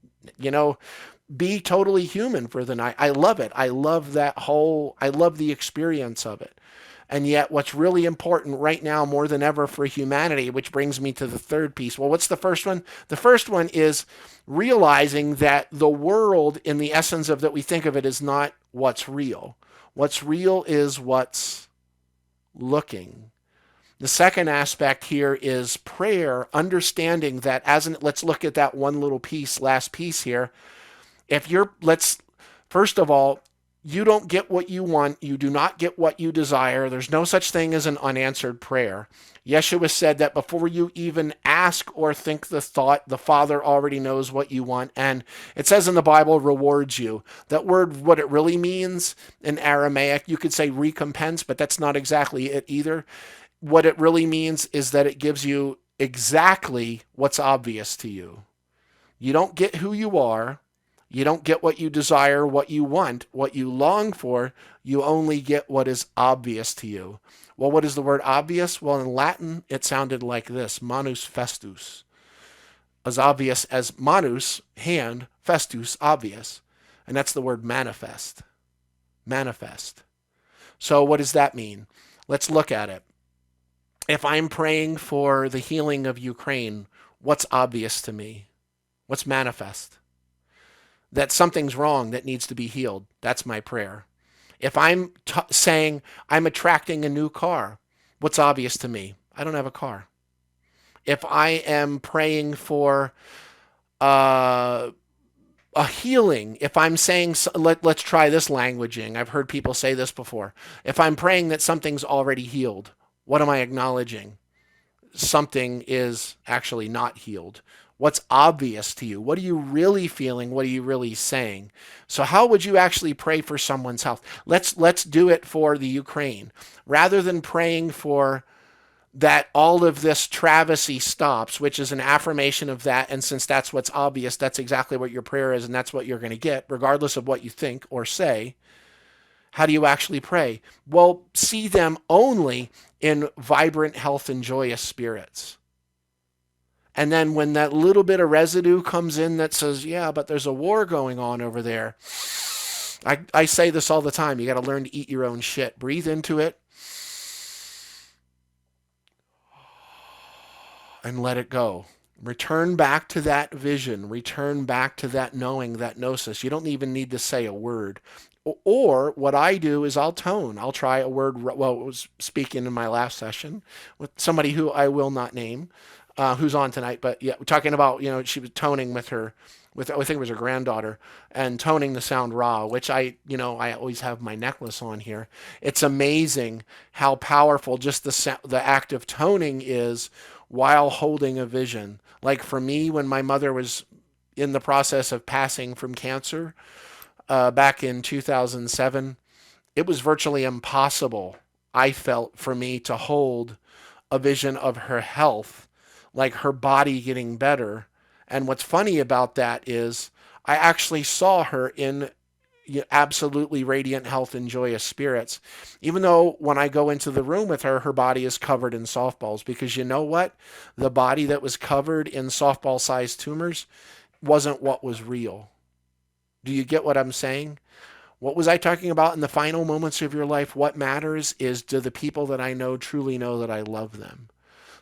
be totally human for the night. I love it. I love the experience of it. And yet what's really important right now more than ever for humanity, which brings me to the third piece. Well, what's the first one? The first one is realizing that the world in the essence of that we think of it is not what's real. What's real is what's looking. The second aspect here is prayer, understanding that let's look at that one little piece, last piece here. First of all, you don't get what you want. You do not get what you desire. There's no such thing as an unanswered prayer. Yeshua said that before you even ask or think the thought, the Father already knows what you want. And it says in the Bible, rewards you. That word, what it really means in Aramaic, you could say recompense, but that's not exactly it either. What it really means is that it gives you exactly what's obvious to you. You don't get who you are. You don't get what you desire, what you want, what you long for. You only get what is obvious to you. Well, what is the word obvious? Well, in Latin, it sounded like this, manus festus. As obvious as manus, hand, festus, obvious. And that's the word manifest. Manifest. So what does that mean? Let's look at it. If I'm praying for the healing of Ukraine, what's obvious to me? What's manifest? That something's wrong that needs to be healed. That's my prayer. If I'm saying I'm attracting a new car, what's obvious to me? I don't have a car. If I am praying for a healing, if I'm saying, let's try this languaging. I've heard people say this before. If I'm praying that something's already healed, what am I acknowledging? Something is actually not healed. What's obvious to you? What are you really feeling? What are you really saying? So how would you actually pray for someone's health? Let's do it for the Ukraine. Rather than praying for that all of this travesty stops, which is an affirmation of that, and since that's what's obvious, that's exactly what your prayer is, and that's what you're going to get, regardless of what you think or say. How do you actually pray? Well, see them only in vibrant health and joyous spirits. And then when that little bit of residue comes in that says, yeah, but there's a war going on over there, I say this all the time. You got to learn to eat your own shit. Breathe into it and let it go. Return back to that vision. Return back to that knowing, that gnosis. You don't even need to say a word. Or what I do is I'll tone. I'll try a word. Well, I was speaking in my last session with somebody who I will not name, who's on tonight. But yeah, we're talking about, she was toning with her, with I think it was her granddaughter, and toning the sound Ra, which I always have my necklace on here. It's amazing how powerful just the act of toning is while holding a vision. Like for me, when my mother was in the process of passing from cancer back in 2007, it was virtually impossible, I felt, for me to hold a vision of her health, like her body getting better. And what's funny about that is I actually saw her in absolutely radiant health and joyous spirits, even though when I go into the room with her, her body is covered in softballs. Because you know what? The body that was covered in softball sized tumors wasn't what was real. Do you get what I'm saying? What was I talking about in the final moments of your life? What matters is, do the people that I know truly know that I love them?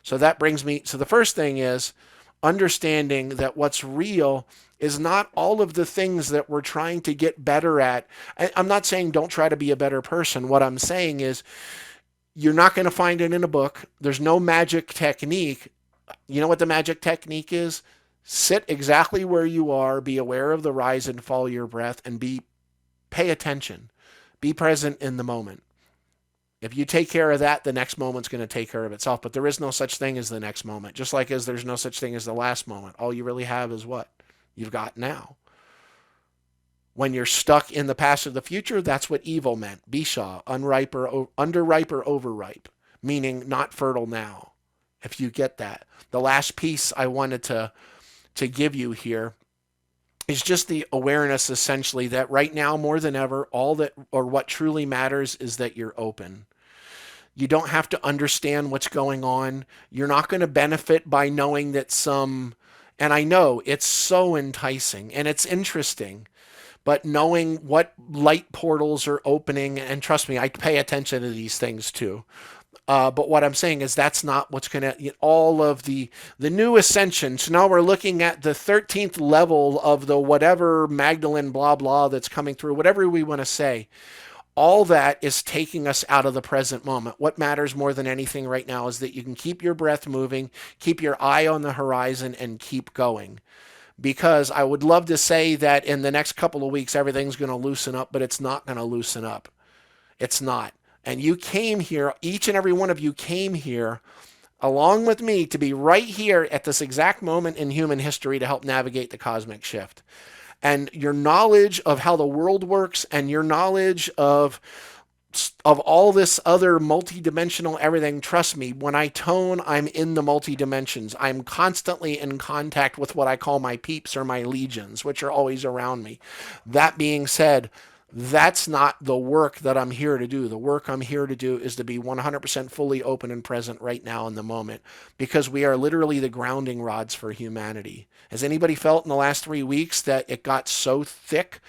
So that brings me, so the first thing is understanding that what's real is not all of the things that we're trying to get better at. I'm not saying don't try to be a better person. What I'm saying is you're not going to find it in a book. There's no magic technique. You know what the magic technique is? Sit exactly where you are, be aware of the rise and fall of your breath, and pay attention. Be present in the moment. If you take care of that, the next moment's going to take care of itself. But there is no such thing as the next moment, just like as there's no such thing as the last moment. All you really have is what you've got now. When you're stuck in the past or the future, that's what evil meant. Bisha, unripe or underripe or overripe, meaning not fertile now. If you get that. The last piece I wanted to give you here is just the awareness, essentially, that right now more than ever, all that or what truly matters is that you're open. You don't have to understand what's going on. You're not going to benefit by knowing that and I know it's so enticing and it's interesting, but knowing what light portals are opening, and trust me, I pay attention to these things too. But what I'm saying is that's not what's going to, all of the new ascension. So now we're looking at the 13th level of the whatever Magdalene blah blah that's coming through, whatever we want to say. All that is taking us out of the present moment. What matters more than anything right now is that you can keep your breath moving, keep your eye on the horizon, and keep going. Because I would love to say that in the next couple of weeks everything's going to loosen up, but it's not going to loosen up. It's not. And you came here, each and every one of you came here along with me to be right here at this exact moment in human history to help navigate the cosmic shift. And your knowledge of how the world works and your knowledge of all this other multidimensional everything, trust me, when I tone, I'm in the multidimensions. I'm constantly in contact with what I call my peeps or my legions, which are always around me. That being said, that's not the work that I'm here to do. The work I'm here to do is to be 100% fully open and present right now in the moment, because we are literally the grounding rods for humanity. Has anybody felt in the last 3 weeks that it got so thick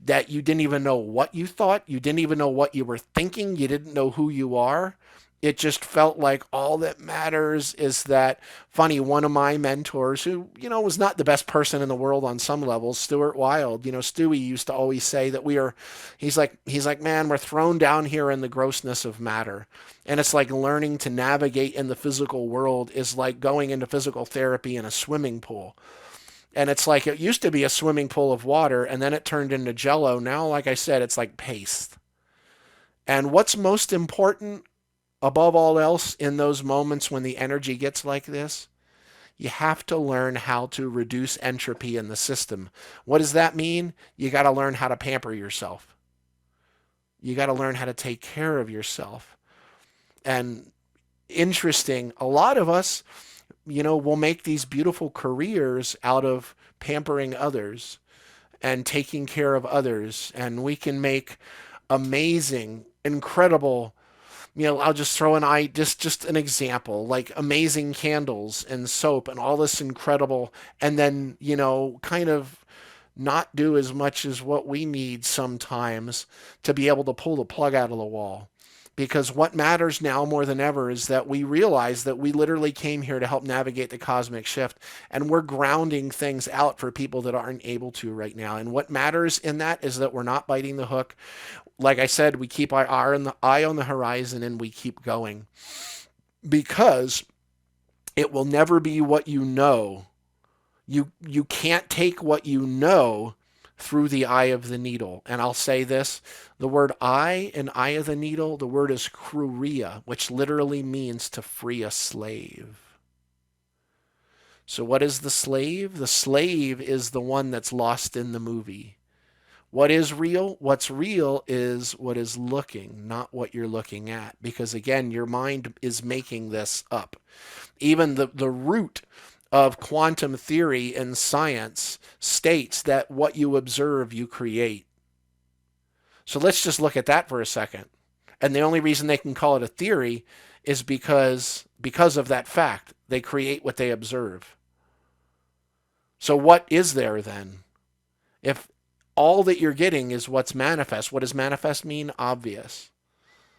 that you didn't even know what you thought? You didn't even know what you were thinking. You didn't know who you are. It just felt like all that matters is that, funny, one of my mentors who, was not the best person in the world on some levels, Stuart Wilde, Stewie used to always say that he's like, man, we're thrown down here in the grossness of matter. And it's like learning to navigate in the physical world is like going into physical therapy in a swimming pool. And it's like, it used to be a swimming pool of water and then it turned into jello. Now, like I said, it's like paste. And what's most important above all else in those moments when the energy gets like this? You have to learn how to reduce entropy in the system. What does that mean? You got to learn how to pamper yourself. You got to learn how to take care of yourself. And interesting, a lot of us, will make these beautiful careers out of pampering others and taking care of others. And we can make amazing, incredible, I'll just throw just an example, like amazing candles and soap and all this incredible, and then, kind of not do as much as what we need sometimes to be able to pull the plug out of the wall. Because what matters now more than ever is that we realize that we literally came here to help navigate the cosmic shift, and we're grounding things out for people that aren't able to right now. And what matters in that is that we're not biting the hook. Like I said, we keep our eye on the horizon and we keep going, because it will never be what you know. You can't take what you know through the eye of the needle. And I'll say this, the word eye and eye of the needle, the word is kruria, which literally means to free a slave. So what is the slave? The slave is the one that's lost in the movie. What is real? What's real is what is looking, not what you're looking at. Because again, your mind is making this up. Even the root of quantum theory and science states that what you observe, you create. So let's just look at that for a second. And the only reason they can call it a theory is because of that fact. They create what they observe. So what is there then? If all that you're getting is what's manifest, what does manifest mean? Obvious.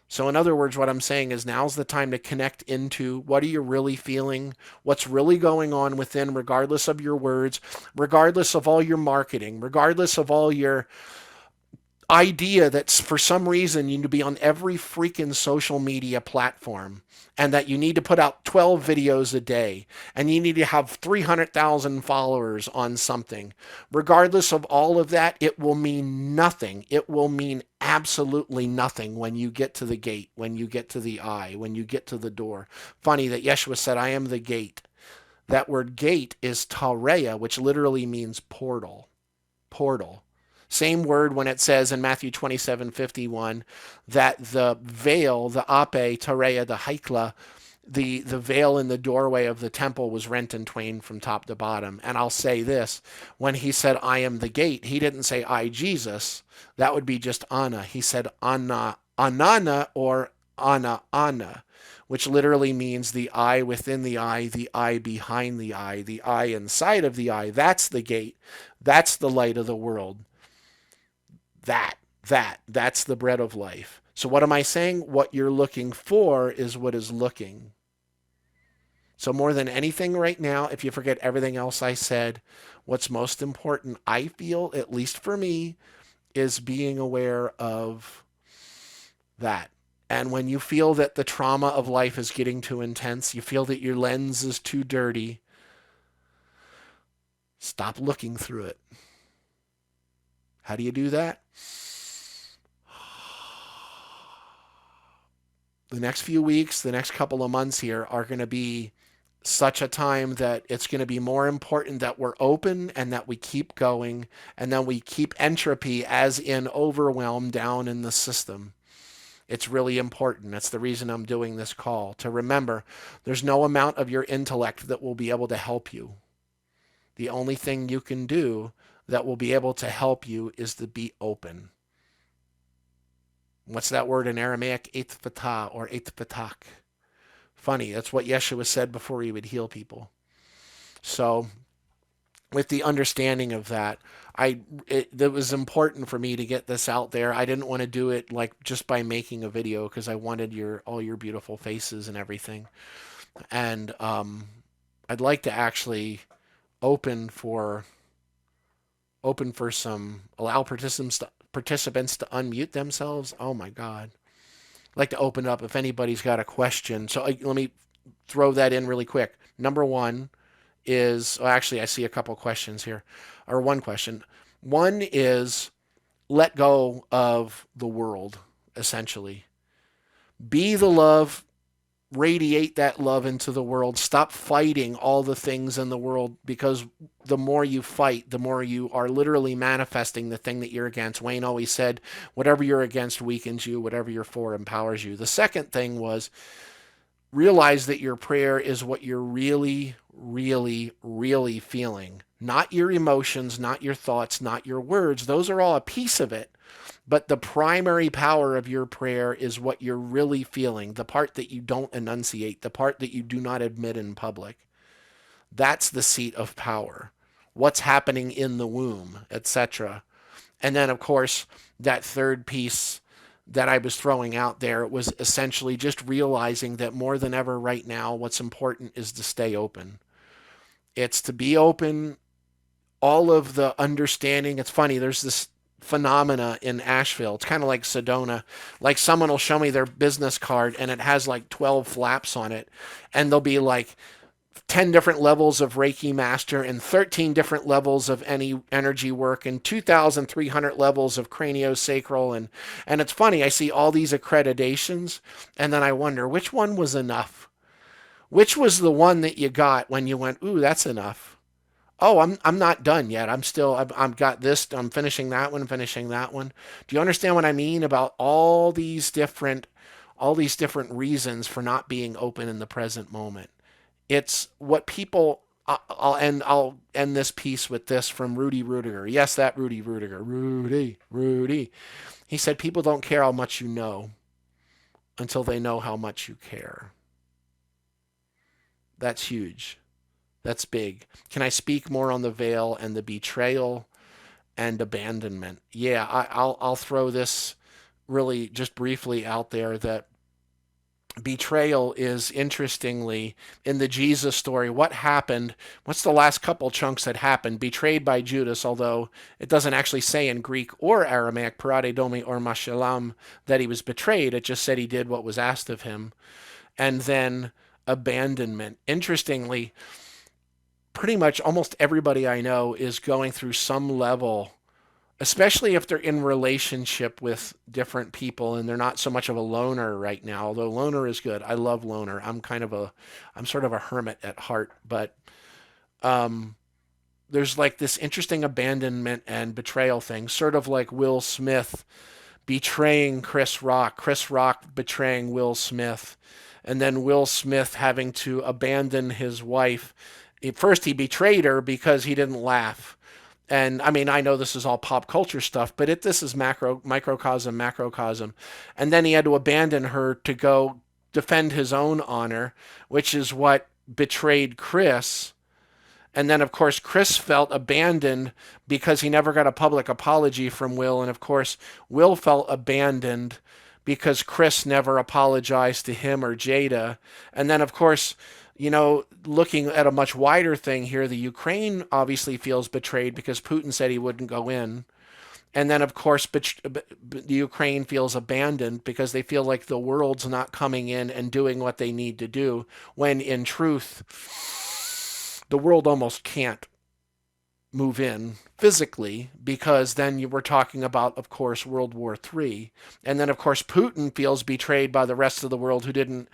So in other words, what I'm saying is now's the time to connect into what are you really feeling, what's really going on within, regardless of your words, regardless of all your marketing, regardless of all your idea that for some reason you need to be on every freaking social media platform, and that you need to put out 12 videos a day, and you need to have 300,000 followers on something. Regardless of all of that, it will mean nothing. It will mean absolutely nothing when you get to the gate, when you get to the eye, when you get to the door. Funny that Yeshua said, I am the gate. That word gate is tareya, which literally means portal. Portal. Same word when it says in Matthew 27:51 that the veil, the ape, tareya, the haikla, the veil in the doorway of the temple was rent in twain from top to bottom. And I'll say this, when he said, I am the gate, he didn't say, I, Jesus. That would be just Ana. He said, Ana, Anana, or Ana, Ana, which literally means the eye within the eye behind the eye inside of the eye. That's the gate. That's the light of the world. That's the bread of life. So what am I saying? What you're looking for is what is looking. So more than anything right now, if you forget everything else I said, what's most important, I feel, at least for me, is being aware of that. And when you feel that the trauma of life is getting too intense, you feel that your lens is too dirty, stop looking through it. How do you do that? The next few weeks, the next couple of months here are going to be such a time that it's going to be more important that we're open and that we keep going, and then we keep entropy, as in overwhelm, down in the system. It's really important. That's the reason I'm doing this call, to remember there's no amount of your intellect that will be able to help you. The only thing you can do that will be able to help you is to be open. What's that word in Aramaic? Eitfata or eitfatak. Funny, that's what Yeshua said before he would heal people. So, with the understanding of that, it was important for me to get this out there. I didn't want to do it like just by making a video, because I wanted all your beautiful faces and everything. And I'd like to actually open for some, allow participants to unmute themselves. Oh my God. I'd like to open up if anybody's got a question. So let me throw that in really quick. Number one is, actually, I see a couple questions here, or one question. One is, let go of the world, essentially. Be the love radiate that love into the world. Stop fighting all the things in the world, because the more you fight, the more you are literally manifesting the thing that you're against. Wayne always said, whatever you're against weakens you, whatever you're for empowers you. The second thing was realize that your prayer is what you're really, really, really feeling. Not your emotions, not your thoughts, not your words. Those are all a piece of it. But the primary power of your prayer is what you're really feeling, the part that you don't enunciate, the part that you do not admit in public. That's the seat of power. What's happening in the womb, etc. And then, of course, that third piece that I was throwing out there was essentially just realizing that more than ever right now, what's important is to stay open. It's to be open, all of the understanding. It's funny, there's this phenomena in Asheville. It's kind of like Sedona. Like someone will show me their business card and it has like 12 flaps on it. And they'll be like 10 different levels of Reiki Master and 13 different levels of any energy work and 2,300 levels of craniosacral. And it's funny, I see all these accreditations and then I wonder which one was enough? Which was the one that you got when you went, ooh, that's enough? Oh, I'm not done yet. I've got this. I'm finishing that one. Finishing that one. Do you understand what I mean about all these different reasons for not being open in the present moment? It's what people. I'll end this piece with this from Rudy Rudiger. Yes, that Rudy Rudiger. Rudy. He said people don't care how much you know until they know how much you care. That's huge. That's big. Can I speak more on the veil and the betrayal and abandonment? Yeah, I'll throw this really just briefly out there that betrayal is, interestingly, in the Jesus story. What happened? What's the last couple chunks that happened? Betrayed by Judas, although it doesn't actually say in Greek or Aramaic, parade domi or mashalam, that he was betrayed. It just said he did what was asked of him. And then abandonment. Interestingly, pretty much almost everybody I know is going through some level, especially if they're in relationship with different people and they're not so much of a loner right now, although loner is good. I love loner. I'm sort of a hermit at heart, but um, there's like this interesting abandonment and betrayal thing, sort of like Will Smith betraying Chris Rock betraying Will Smith, and then Will Smith having to abandon his wife. First, he betrayed her because he didn't laugh. And I mean, I know this is all pop culture stuff, but this is microcosm, macrocosm. And then he had to abandon her to go defend his own honor, which is what betrayed Chris. And then, of course, Chris felt abandoned because he never got a public apology from Will. And of course, Will felt abandoned because Chris never apologized to him or Jada. And then, of course, looking at a much wider thing here, the Ukraine obviously feels betrayed because Putin said he wouldn't go in. And then, of course, the Ukraine feels abandoned because they feel like the world's not coming in and doing what they need to do, when in truth, the world almost can't move in physically, because then you were talking about, of course, World War III. And then, of course, Putin feels betrayed by the rest of the world who didn't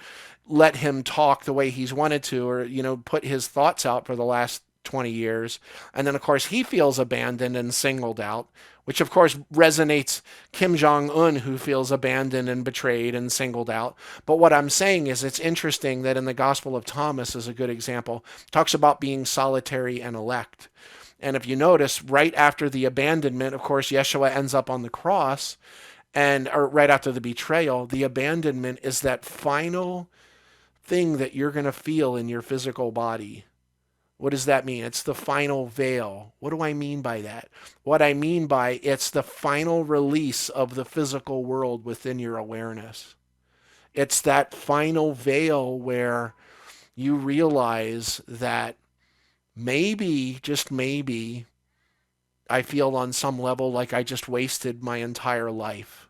let him talk the way he's wanted to, or, put his thoughts out for the last 20 years. And then, of course, he feels abandoned and singled out, which, of course, resonates Kim Jong-un, who feels abandoned and betrayed and singled out. But what I'm saying is it's interesting that in the Gospel of Thomas is a good example, talks about being solitary and elect. And if you notice, right after the abandonment, of course, Yeshua ends up on the cross, or right after the betrayal, the abandonment is that final thing that you're going to feel in your physical body. What does that mean? It's the final veil. What do I mean by that? What I mean by it's the final release of the physical world within your awareness. It's that final veil where you realize that maybe, just maybe, I feel on some level like I just wasted my entire life,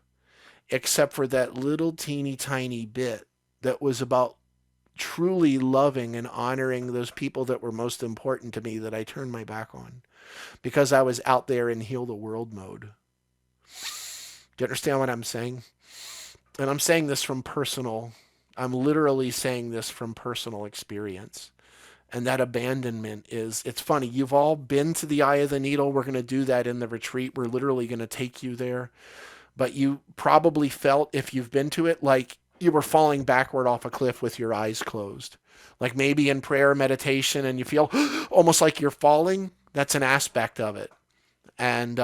except for that little teeny tiny bit that was about truly loving and honoring those people that were most important to me, that I turned my back on because I was out there in heal the world mode. Do you understand what I'm saying? And I'm saying this from personal I'm literally saying this from personal experience. And that abandonment is, it's funny. You've all been to the eye of the needle. We're going to do that in the retreat. We're literally going to take you there. But you probably felt, if you've been to it, like you were falling backward off a cliff with your eyes closed. Like maybe in prayer meditation and you feel almost like you're falling. That's an aspect of it. And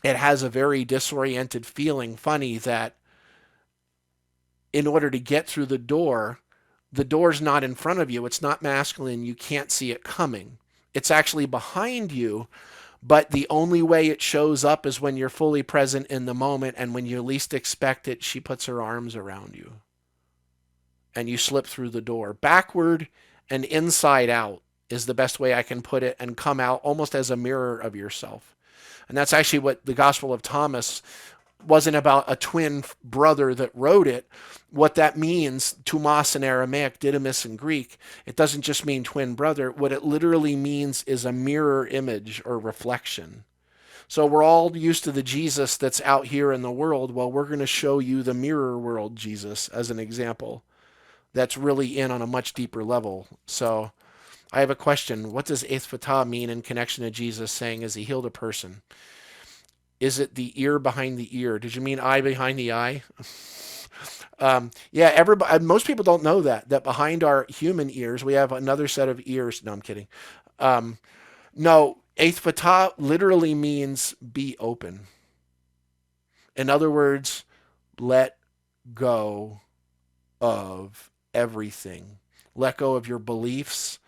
it has a very disoriented feeling. Funny that in order to get through the door's not in front of you. It's not masculine. You can't see it coming. It's actually behind you, but the only way it shows up is when you're fully present in the moment, and when you least expect it, she puts her arms around you and you slip through the door. Backward and inside out is the best way I can put it, and come out almost as a mirror of yourself. And that's actually what the Gospel of Thomas wasn't about a twin brother that wrote it. What that means, Tumas in Aramaic, Didymus in Greek, it doesn't just mean twin brother. What it literally means is a mirror image or reflection. So we're all used to the Jesus that's out here in the world. Well, we're going to show you the mirror world Jesus as an example that's really in on a much deeper level. So I have a question. What does Ephphatah mean in connection to Jesus saying as he healed a person? Is it the ear behind the ear? Did you mean eye behind the eye? Yeah, everybody. Most people don't know that behind our human ears we have another set of ears. No, I'm kidding. Um, no, Ephphatah literally means be open. In other words, let go of everything. Let go of your beliefs.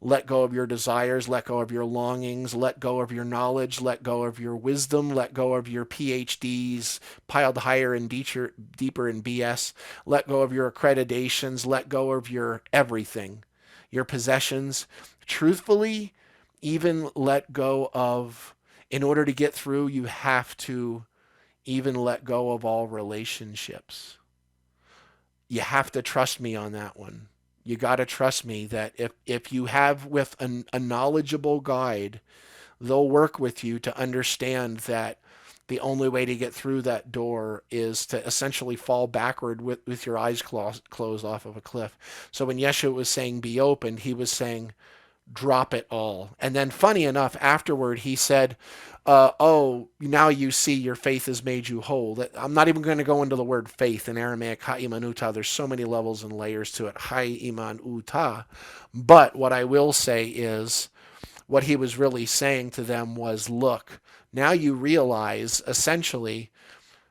Let go of your desires, let go of your longings, let go of your knowledge, let go of your wisdom, let go of your PhDs piled higher and deeper in BS, let go of your accreditations, let go of your everything, your possessions. Truthfully, even let go of, in order to get through, you have to even let go of all relationships. You have to trust me on that one. You got to trust me that if you have with a knowledgeable guide, they'll work with you to understand that the only way to get through that door is to essentially fall backward with your eyes closed off of a cliff. So when Yeshua was saying be open, he was saying drop it all. And then funny enough, afterward, he said, oh, now you see your faith has made you whole. I'm not even going to go into the word faith in Aramaic, ha'iman uta. There's so many levels and layers to it, ha'iman uta. But what I will say is, what he was really saying to them was, look, now you realize, essentially,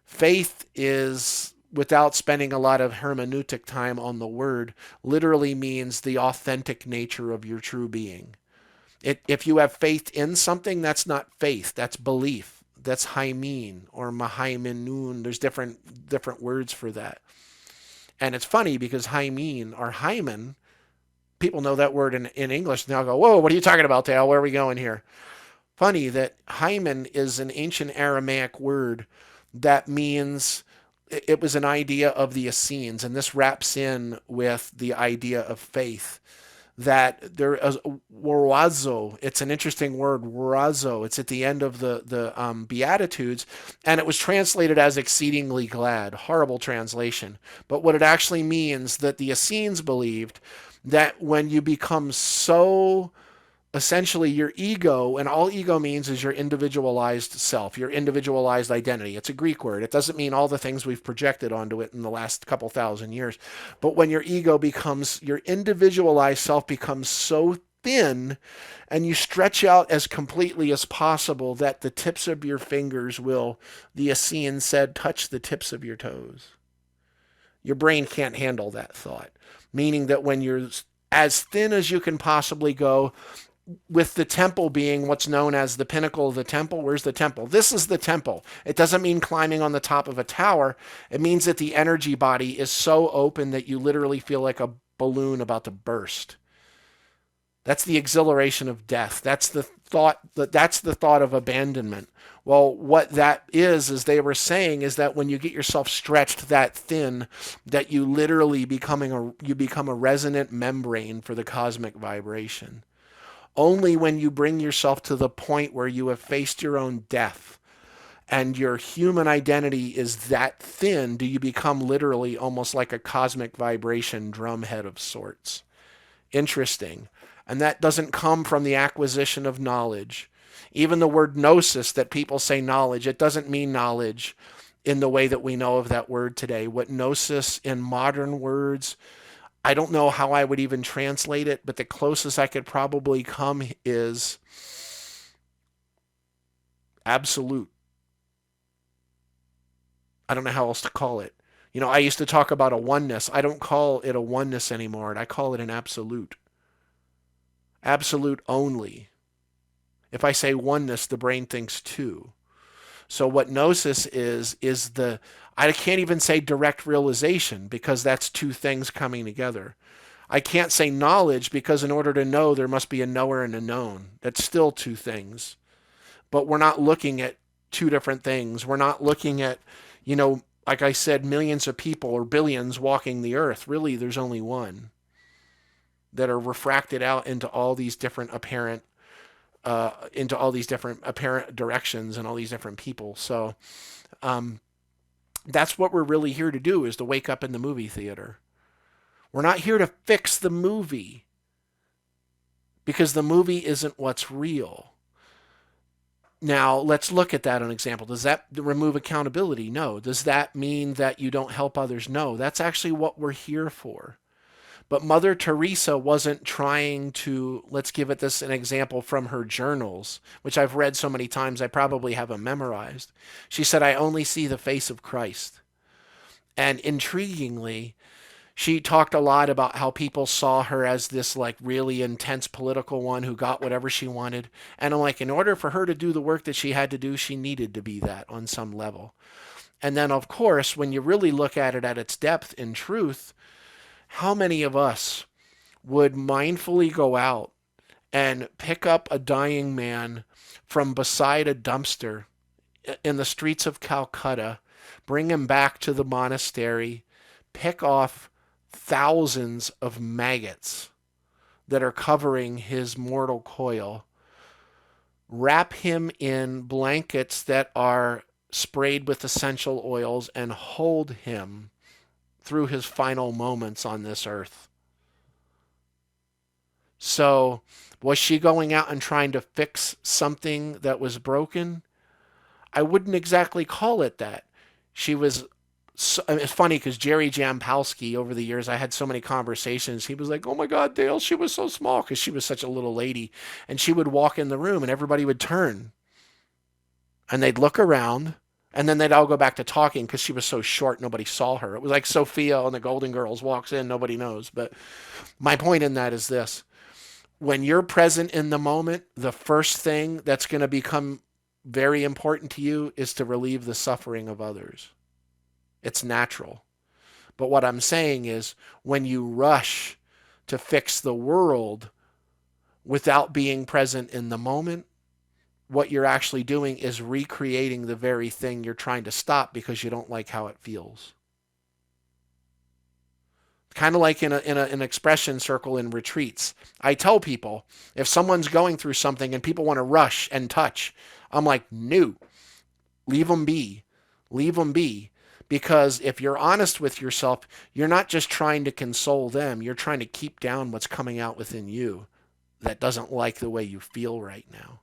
faith is, without spending a lot of hermeneutic time on the word, literally means the authentic nature of your true being. If you have faith in something, that's not faith, that's belief. That's haimin or mahaiminun. There's different words for that. And it's funny because haimin or hymen, people know that word in English, and they'll go, whoa, what are you talking about, Dale? Where are we going here? Funny that hymen is an ancient Aramaic word that means, it was an idea of the Essenes, and this wraps in with the idea of faith. That there is warazo. It's an interesting word, warazo. It's at the end of the Beatitudes, and it was translated as exceedingly glad. Horrible translation. But what it actually means, that the Essenes believed that when you become so, essentially your ego, and all ego means is your individualized self, your individualized identity. It's a Greek word. It doesn't mean all the things we've projected onto it in the last couple thousand years. But when your ego becomes, your individualized self becomes so thin, and you stretch out as completely as possible, that the tips of your fingers will, the Essene said, touch the tips of your toes. Your brain can't handle that thought. Meaning that when you're as thin as you can possibly go, with the temple being what's known as the pinnacle of the temple. Where's the temple? This is the temple. It doesn't mean climbing on the top of a tower. It means that the energy body is so open that you literally feel like a balloon about to burst. That's the exhilaration of death. That's the thought of abandonment. Well, what that is they were saying is that when you get yourself stretched that thin, that you literally become a resonant membrane for the cosmic vibration. Only when you bring yourself to the point where you have faced your own death and your human identity is that thin, do you become literally almost like a cosmic vibration drumhead of sorts? Interesting. And that doesn't come from the acquisition of knowledge. Even the word gnosis, that people say knowledge, it doesn't mean knowledge in the way that we know of that word today. What gnosis in modern words, I don't know how I would even translate it, but the closest I could probably come is absolute. I don't know how else to call it. I used to talk about a oneness. I don't call it a oneness anymore, and I call it an absolute. Absolute only. If I say oneness, the brain thinks two. So what gnosis is I can't even say direct realization because that's two things coming together. I can't say knowledge because in order to know, there must be a knower and a known. That's still two things. But we're not looking at two different things. We're not looking at, like I said, millions of people or billions walking the earth. Really, there's only one that are refracted out into all these different apparent directions and all these different people. So that's what we're really here to do, is to wake up in the movie theater. We're not here to fix the movie because the movie isn't what's real. Now, let's look at that an example. Does that remove accountability? No. Does that mean that you don't help others? No. That's actually what we're here for. But Mother Teresa wasn't trying to, let's give it this an example from her journals, which I've read so many times I probably have them memorized. She said, I only see the face of Christ. And intriguingly, she talked a lot about how people saw her as this like really intense political one who got whatever she wanted. And I'm like, in order for her to do the work that she had to do, she needed to be that on some level. And then, of course, when you really look at it at its depth in truth, how many of us would mindfully go out and pick up a dying man from beside a dumpster in the streets of Calcutta, bring him back to the monastery, pick off thousands of maggots that are covering his mortal coil, wrap him in blankets that are sprayed with essential oils, and hold him through his final moments on this earth? So, was she going out and trying to fix something that was broken? I wouldn't exactly call it that. She was. So, it's funny because Jerry Jampolsky, over the years, I had so many conversations. He was like, "Oh my God, Dale, she was so small," because she was such a little lady, and she would walk in the room, and everybody would turn, and they'd look around, and then they'd all go back to talking because she was so short, nobody saw her. It was like Sophia on the Golden Girls walks in, nobody knows. But my point in that is this: when you're present in the moment, the first thing that's going to become very important to you is to relieve the suffering of others. It's natural. But what I'm saying is, when you rush to fix the world without being present in the moment, what you're actually doing is recreating the very thing you're trying to stop because you don't like how it feels. Kind of like in an expression circle in retreats. I tell people, if someone's going through something and people want to rush and touch, I'm like, no, leave them be. Leave them be. Because if you're honest with yourself, you're not just trying to console them, you're trying to keep down what's coming out within you that doesn't like the way you feel right now.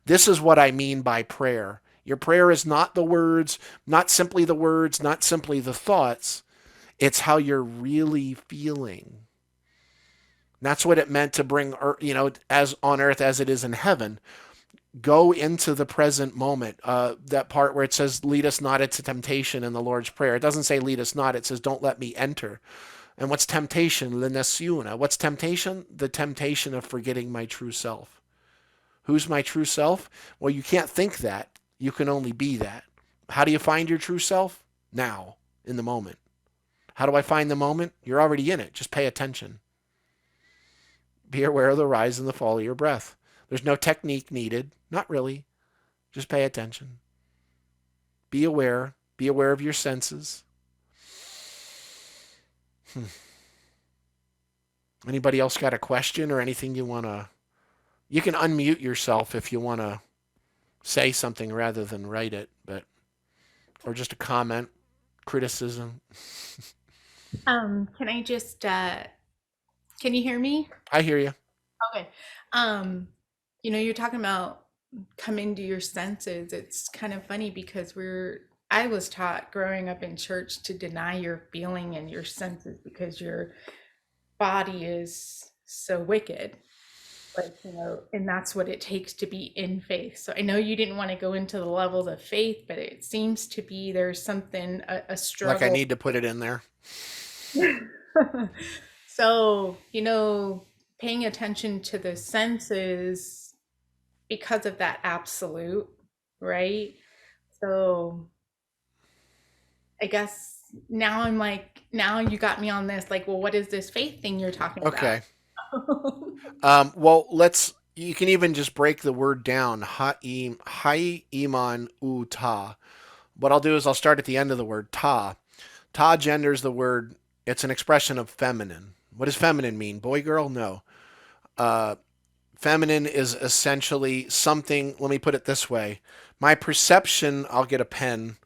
This is what I mean by prayer. Your prayer is not the words, not simply the words, not simply the thoughts. It's how you're really feeling. That's what it meant to bring, as on earth as it is in heaven. Go into the present moment. That part where it says, lead us not into temptation in the Lord's Prayer. It doesn't say lead us not. It says, don't let me enter. And what's temptation? Lenesiuna. What's temptation? The temptation of forgetting my true self. Who's my true self? Well, you can't think that. You can only be that. How do you find your true self? Now, in the moment. How do I find the moment? You're already in it. Just pay attention. Be aware of the rise and the fall of your breath. There's no technique needed. Not really. Just pay attention. Be aware. Be aware of your senses. Anybody else got a question or anything you want to... You can unmute yourself if you want to say something rather than write it, but or just a comment, criticism. Can I just can you hear me? I hear you. Okay. Um, you're talking about coming to your senses. It's kind of funny because I was taught growing up in church to deny your feeling and your senses because your body is so wicked. Like, and that's what it takes to be in faith. So I know you didn't want to go into the levels of faith, but it seems to be there's something, a Like I struggle. need to put it in there. So, paying attention to the senses because of that absolute, right? So I guess now I'm like, now you got me on this, like, well, what is this faith thing you're talking about? Okay. Well, let's. You can even just break the word down. Hai iman u ta. What I'll do is I'll start at the end of the word ta. Ta genders the word. It's an expression of feminine. What does feminine mean? Boy, girl? No. Uh, Feminine is essentially something. Let me put it this way. My perception. I'll get a pen.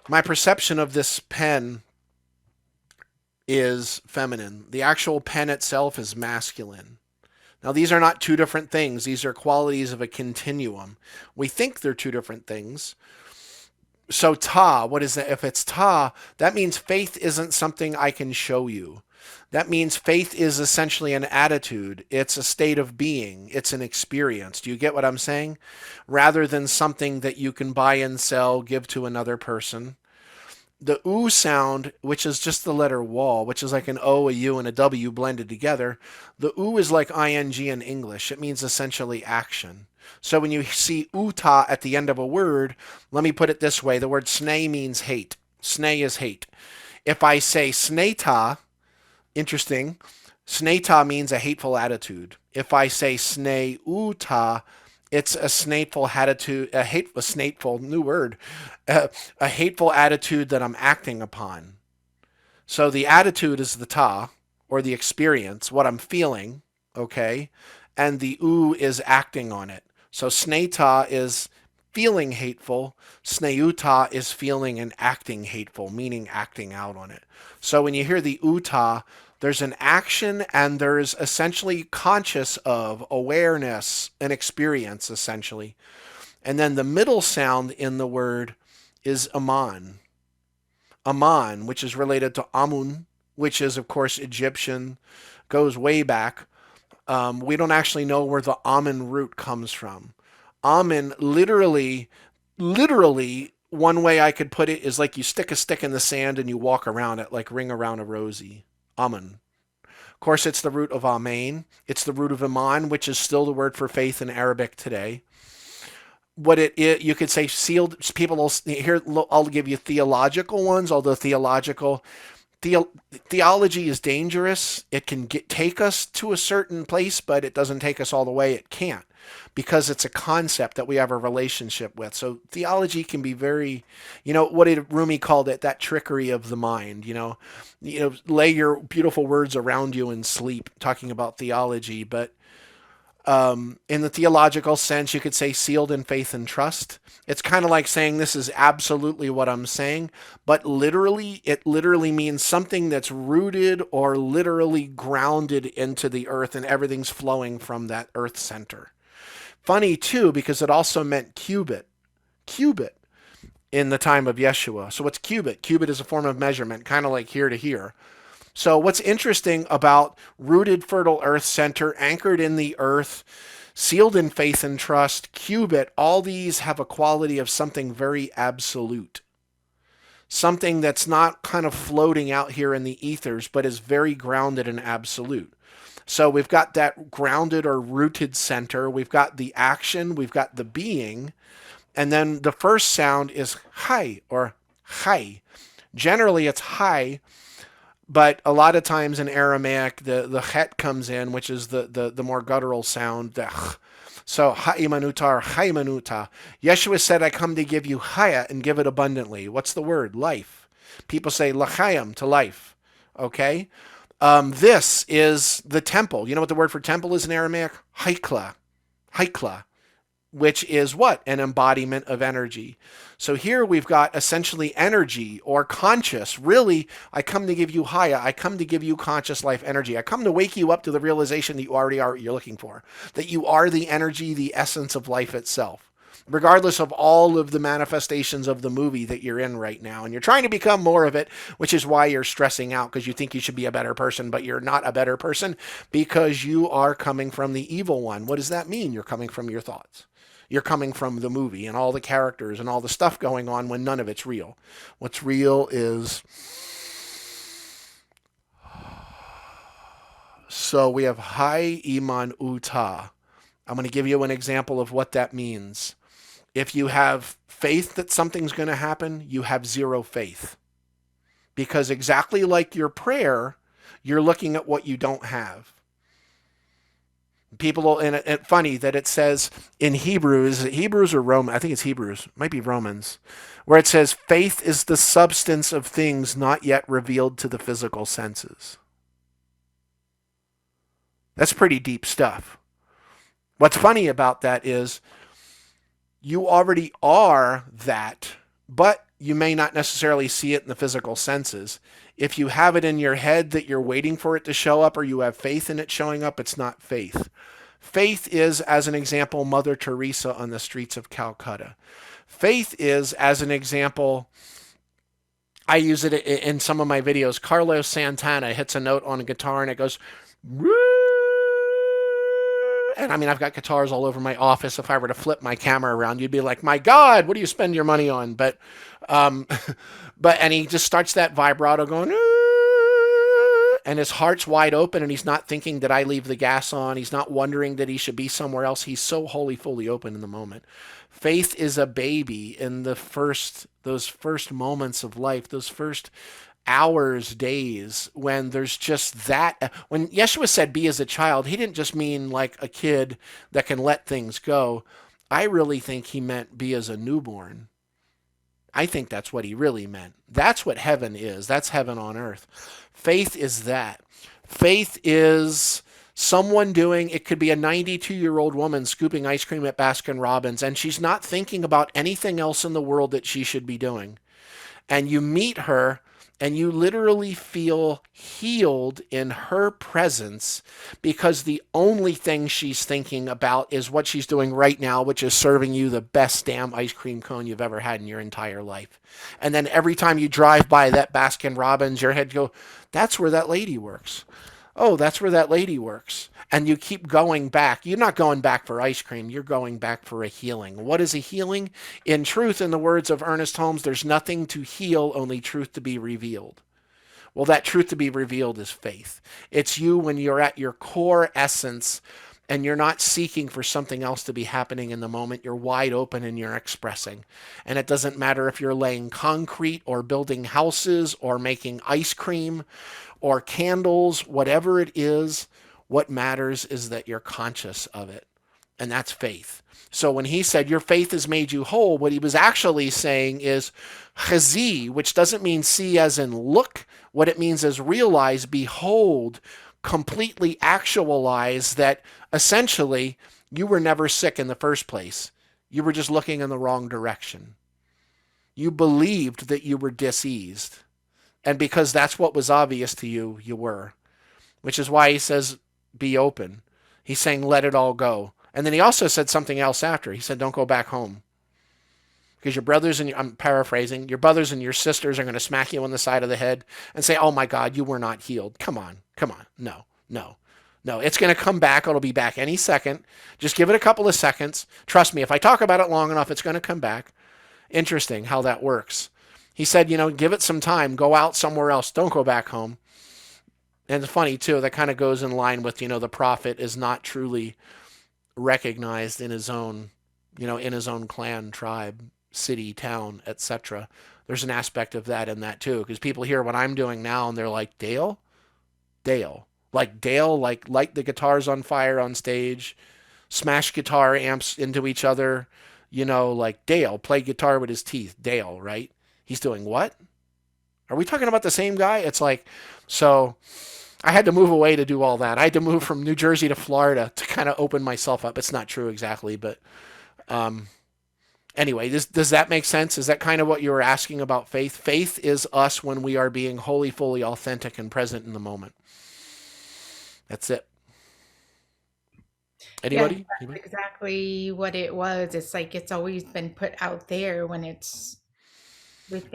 My perception of this pen is feminine. The actual pen itself is masculine. Now, these are not two different things. These are qualities of a continuum. We think they're two different things. So, ta, what is that? If it's ta, that means faith isn't something I can show you. That means faith is essentially an attitude. It's a state of being. It's an experience. Do you get what I'm saying? Rather than something that you can buy and sell, give to another person. The oo sound, which is just the letter wall, which is like an O, a U, and a W blended together, the oo is like ing in English. It means essentially action. So when you see uta at the end of a word, let me put it this way. The word snay means hate. Snay is hate. If I say sneta, interesting, sneta means a hateful attitude. If I say snay uta, it's a snateful attitude, a snateful new word, a hateful attitude that I'm acting upon. So the attitude is the ta, or the experience, what I'm feeling, okay, and the u is acting on it. So sneta is feeling hateful, sneuta is feeling and acting hateful, meaning acting out on it. So when you hear the uta, there's an action and there's essentially conscious of awareness, an experience essentially. And then the middle sound in the word is aman. Aman, which is related to Amun, which is, of course, Egyptian, goes way back. We don't actually know where the Amun root comes from. Amun, literally, one way I could put it is like you stick a stick in the sand and you walk around it, like ring around a rosy. Amun. Of course, it's the root of Amen. It's the root of Iman, which is still the word for faith in Arabic today. What you could say sealed. People will here. I'll give you theological ones, although the, theology is dangerous. It can take us to a certain place, but it doesn't take us all the way. It can't because it's a concept that we have a relationship with. So theology can be very, what did Rumi called it? That trickery of the mind. Lay your beautiful words around you and sleep. Talking about theology, but in the theological sense, you could say sealed in faith and trust. It's kind of like saying this is absolutely what I'm saying, but literally, it literally means something that's rooted or literally grounded into the earth and everything's flowing from that earth center. Funny too, because it also meant cubit in the time of Yeshua. So what's cubit? Cubit is a form of measurement, kind of like here to here. So, what's interesting about rooted, fertile earth center, anchored in the earth, sealed in faith and trust, cubit, all these have a quality of something very absolute. Something that's not kind of floating out here in the ethers, but is very grounded and absolute. So, we've got that grounded or rooted center, we've got the action, we've got the being, and then the first sound is hi or hi. Generally, it's hi, but a lot of times in Aramaic, the het comes in, which is the more guttural sound. The ch. So ha'imanuta or haimanuta. Yeshua said, "I come to give you haya and give it abundantly." What's the word? Life. People say lachayim to life. Okay. This is the temple. You know what the word for temple is in Aramaic? Haikla. Haikla. which is what? An embodiment of energy. So here we've got essentially energy or conscious. Really, I come to give you Haya. I come to give you conscious life energy. I come to wake you up to the realization that you already are what you're looking for, that you are the energy, the essence of life itself, regardless of all of the manifestations of the movie that you're in right now. And you're trying to become more of it, which is why you're stressing out because you think you should be a better person, but you're not a better person because you are coming from the evil one. What does that mean? You're coming from your thoughts. You're coming from the movie and all the characters and all the stuff going on when none of it's real. What's real is. So we have Hai Iman Uta. I'm going to give you an example of what that means. If you have faith that something's going to happen, you have zero faith. Because exactly like your prayer, you're looking at what you don't have. People, and it's funny that it says in Hebrews or Roman, I think it's Hebrews, might be Romans, where it says faith is the substance of things not yet revealed to the physical senses. That's pretty deep stuff. What's funny about that is you already are that, but you may not necessarily see it in the physical senses. If you have it in your head that you're waiting for it to show up or you have faith in it showing up, it's not faith. Faith is, as an example, Mother Teresa on the streets of Calcutta. Faith is, as an example, I use it in some of my videos. Carlos Santana hits a note on a guitar and it goes, and I mean, I've got guitars all over my office. If I were to flip my camera around, you'd be like, my God, what do you spend your money on? Um, and he just starts that vibrato going, and his heart's wide open and he's not thinking, did I leave the gas on? He's not wondering that he should be somewhere else. He's so wholly, fully open in the moment. Faith is a baby in those first moments of life, those first hours, days, when there's just that. When Yeshua said be as a child, he didn't just mean like a kid that can let things go. I really think he meant be as a newborn. I think that's what he really meant. That's what heaven is. That's heaven on earth. Faith is that. Faith is someone doing, it could be a 92-year-old woman scooping ice cream at Baskin Robbins, and she's not thinking about anything else in the world that she should be doing. And you meet her, and you literally feel healed in her presence because the only thing she's thinking about is what she's doing right now, which is serving you the best damn ice cream cone you've ever had in your entire life. And then every time you drive by that Baskin Robbins, your head goes, that's where that lady works. Oh, that's where that lady works. And you keep going back. You're not going back for ice cream. You're going back for a healing. What is a healing? In truth, in the words of Ernest Holmes, there's nothing to heal, only truth to be revealed. Well, that truth to be revealed is faith. It's you when you're at your core essence and you're not seeking for something else to be happening in the moment. You're wide open and you're expressing. And it doesn't matter if you're laying concrete or building houses or making ice cream or candles, whatever it is. What matters is that you're conscious of it. And that's faith. So when he said, your faith has made you whole, what he was actually saying is chazi, which doesn't mean see as in look. What it means is realize, behold, completely actualize that essentially you were never sick in the first place. You were just looking in the wrong direction. You believed that you were diseased. And because that's what was obvious to you, you were. Which is why he says, be open. He's saying, let it all go. And then he also said something else after. He said, don't go back home. Because your brothers and I'm paraphrasing, your brothers and your sisters are going to smack you on the side of the head and say, oh my God, you were not healed. Come on. No. It's going to come back. It'll be back any second. Just give it a couple of seconds. Trust me, if I talk about it long enough, it's going to come back. Interesting how that works. He said, give it some time. Go out somewhere else. Don't go back home. And it's funny, too, that kind of goes in line with, the prophet is not truly recognized in his own, in his own clan, tribe, city, town, etc. There's an aspect of that in that, too, because people hear what I'm doing now and they're like, Dale? Like Dale, like light the guitars on fire on stage, smash guitar amps into each other, like Dale, play guitar with his teeth. Dale, right? He's doing what? Are we talking about the same guy? It's like, so I had to move away to do all that. I had to move from New Jersey to Florida to kind of open myself up. It's not true exactly, but Anyway, does that make sense? Is that kind of what you were asking about faith? Faith is us when we are being wholly, fully authentic and present in the moment. That's it. Yes, Anybody? that's Anybody? exactly what it was. It's like it's always been put out there when it's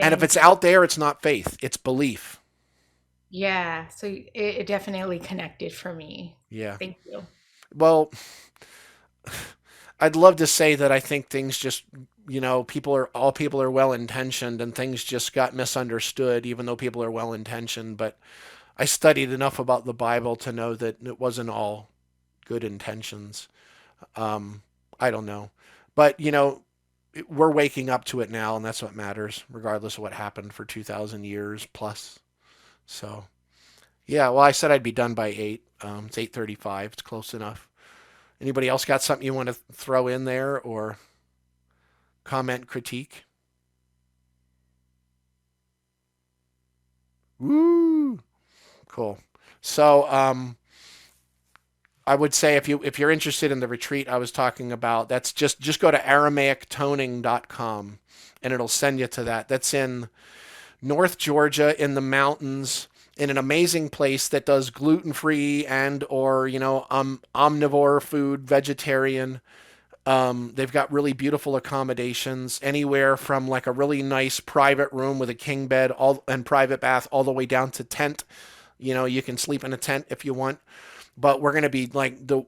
And if within. it's out there, it's not faith, it's belief. Yeah, so it definitely connected for me. Yeah. Thank you. Well, I'd love to say that I think things just, all people are well intentioned and things just got misunderstood, even though people are well intentioned. But I studied enough about the Bible to know that it wasn't all good intentions. Um, I don't know. But, we're waking up to it now, and that's what matters, regardless of what happened for 2,000 years plus. So, yeah, well, I said I'd be done by 8. It's 8:35. It's close enough. Anybody else got something you want to throw in there or comment, critique? Woo! Cool. So, I would say if you're interested in the retreat I was talking about, that's just go to AramaicToning.com and it'll send you to that. That's in North Georgia in the mountains in an amazing place that does gluten-free and or omnivore food, vegetarian. They've got really beautiful accommodations, anywhere from like a really nice private room with a king bed all and private bath, all the way down to tent. You can sleep in a tent if you want. But we're going to be like the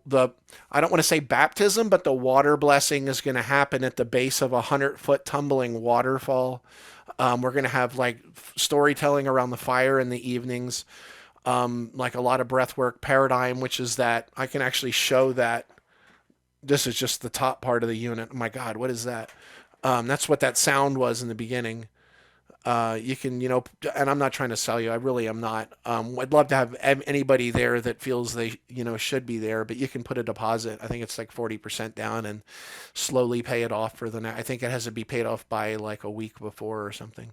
I don't want to say baptism, but the water blessing is going to happen at the base of 100-foot tumbling waterfall. We're going to have like storytelling around the fire in the evenings, like a lot of breathwork paradigm, which is that I can actually show that this is just the top part of the unit. Oh my God, what is that? That's what that sound was in the beginning. You can, and I'm not trying to sell you. I really am not. I'd love to have anybody there that feels they, should be there, but you can put a deposit. I think it's like 40% down and slowly pay it off for the next. I think it has to be paid off by like a week before or something.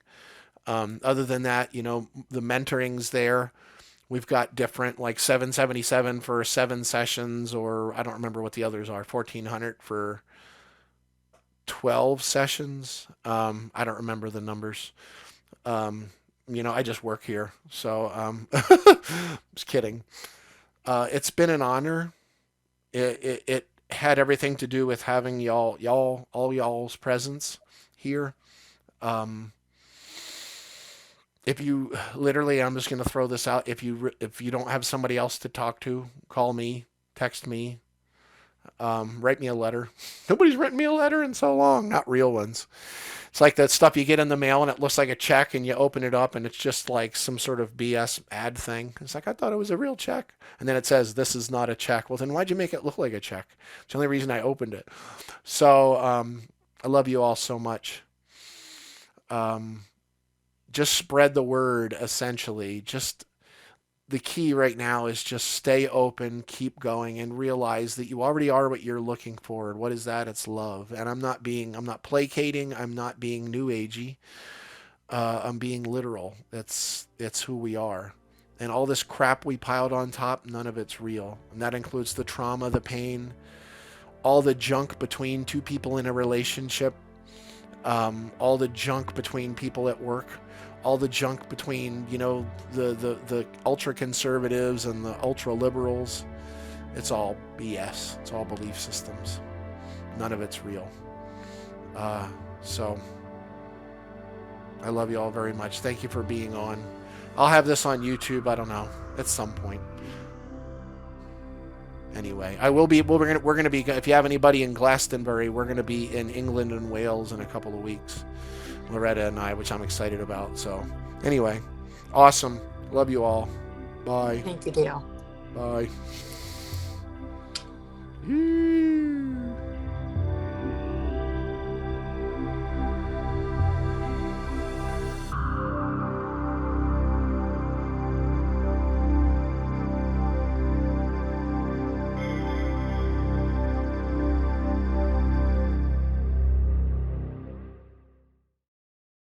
Other than that, the mentoring's there. We've got different like 777 for 7 sessions, or I don't remember what the others are. 1400 for 12 sessions. I don't remember the numbers. I just work here, so just kidding. It's been an honor. It had everything to do with having all y'all's presence here. Um, if you literally, I'm just gonna throw this out. If you don't have somebody else to talk to, call me, text me, write me a letter. Nobody's written me a letter in so long. Not real ones. It's like that stuff you get in the mail and it looks like a check and you open it up and it's just like some sort of BS ad thing. It's like, I thought it was a real check. And then it says, this is not a check. Well, then why'd you make it look like a check? It's the only reason I opened it. So I love you all so much. Um, just spread the word, essentially. Just the key right now is just stay open, keep going, and realize that you already are what you're looking for. And what is that? It's love. And I'm not placating. I'm not being new agey. I'm being literal. It's who we are. And all this crap we piled on top, none of it's real. And that includes the trauma, the pain, all the junk between two people in a relationship, all the junk between people at work, all the junk between the ultra conservatives and the ultra liberals. It's all BS. It's all belief systems. None of it's real. So I love you all very much. Thank you for being on. I'll have this on YouTube. I don't know, at some point. Anyway, I will be. We're gonna be. If you have anybody in Glastonbury, we're gonna be in England and Wales in a couple of weeks. Loretta and I, which I'm excited about. So, anyway, awesome. Love you all. Bye. Thank you, Dale. Bye.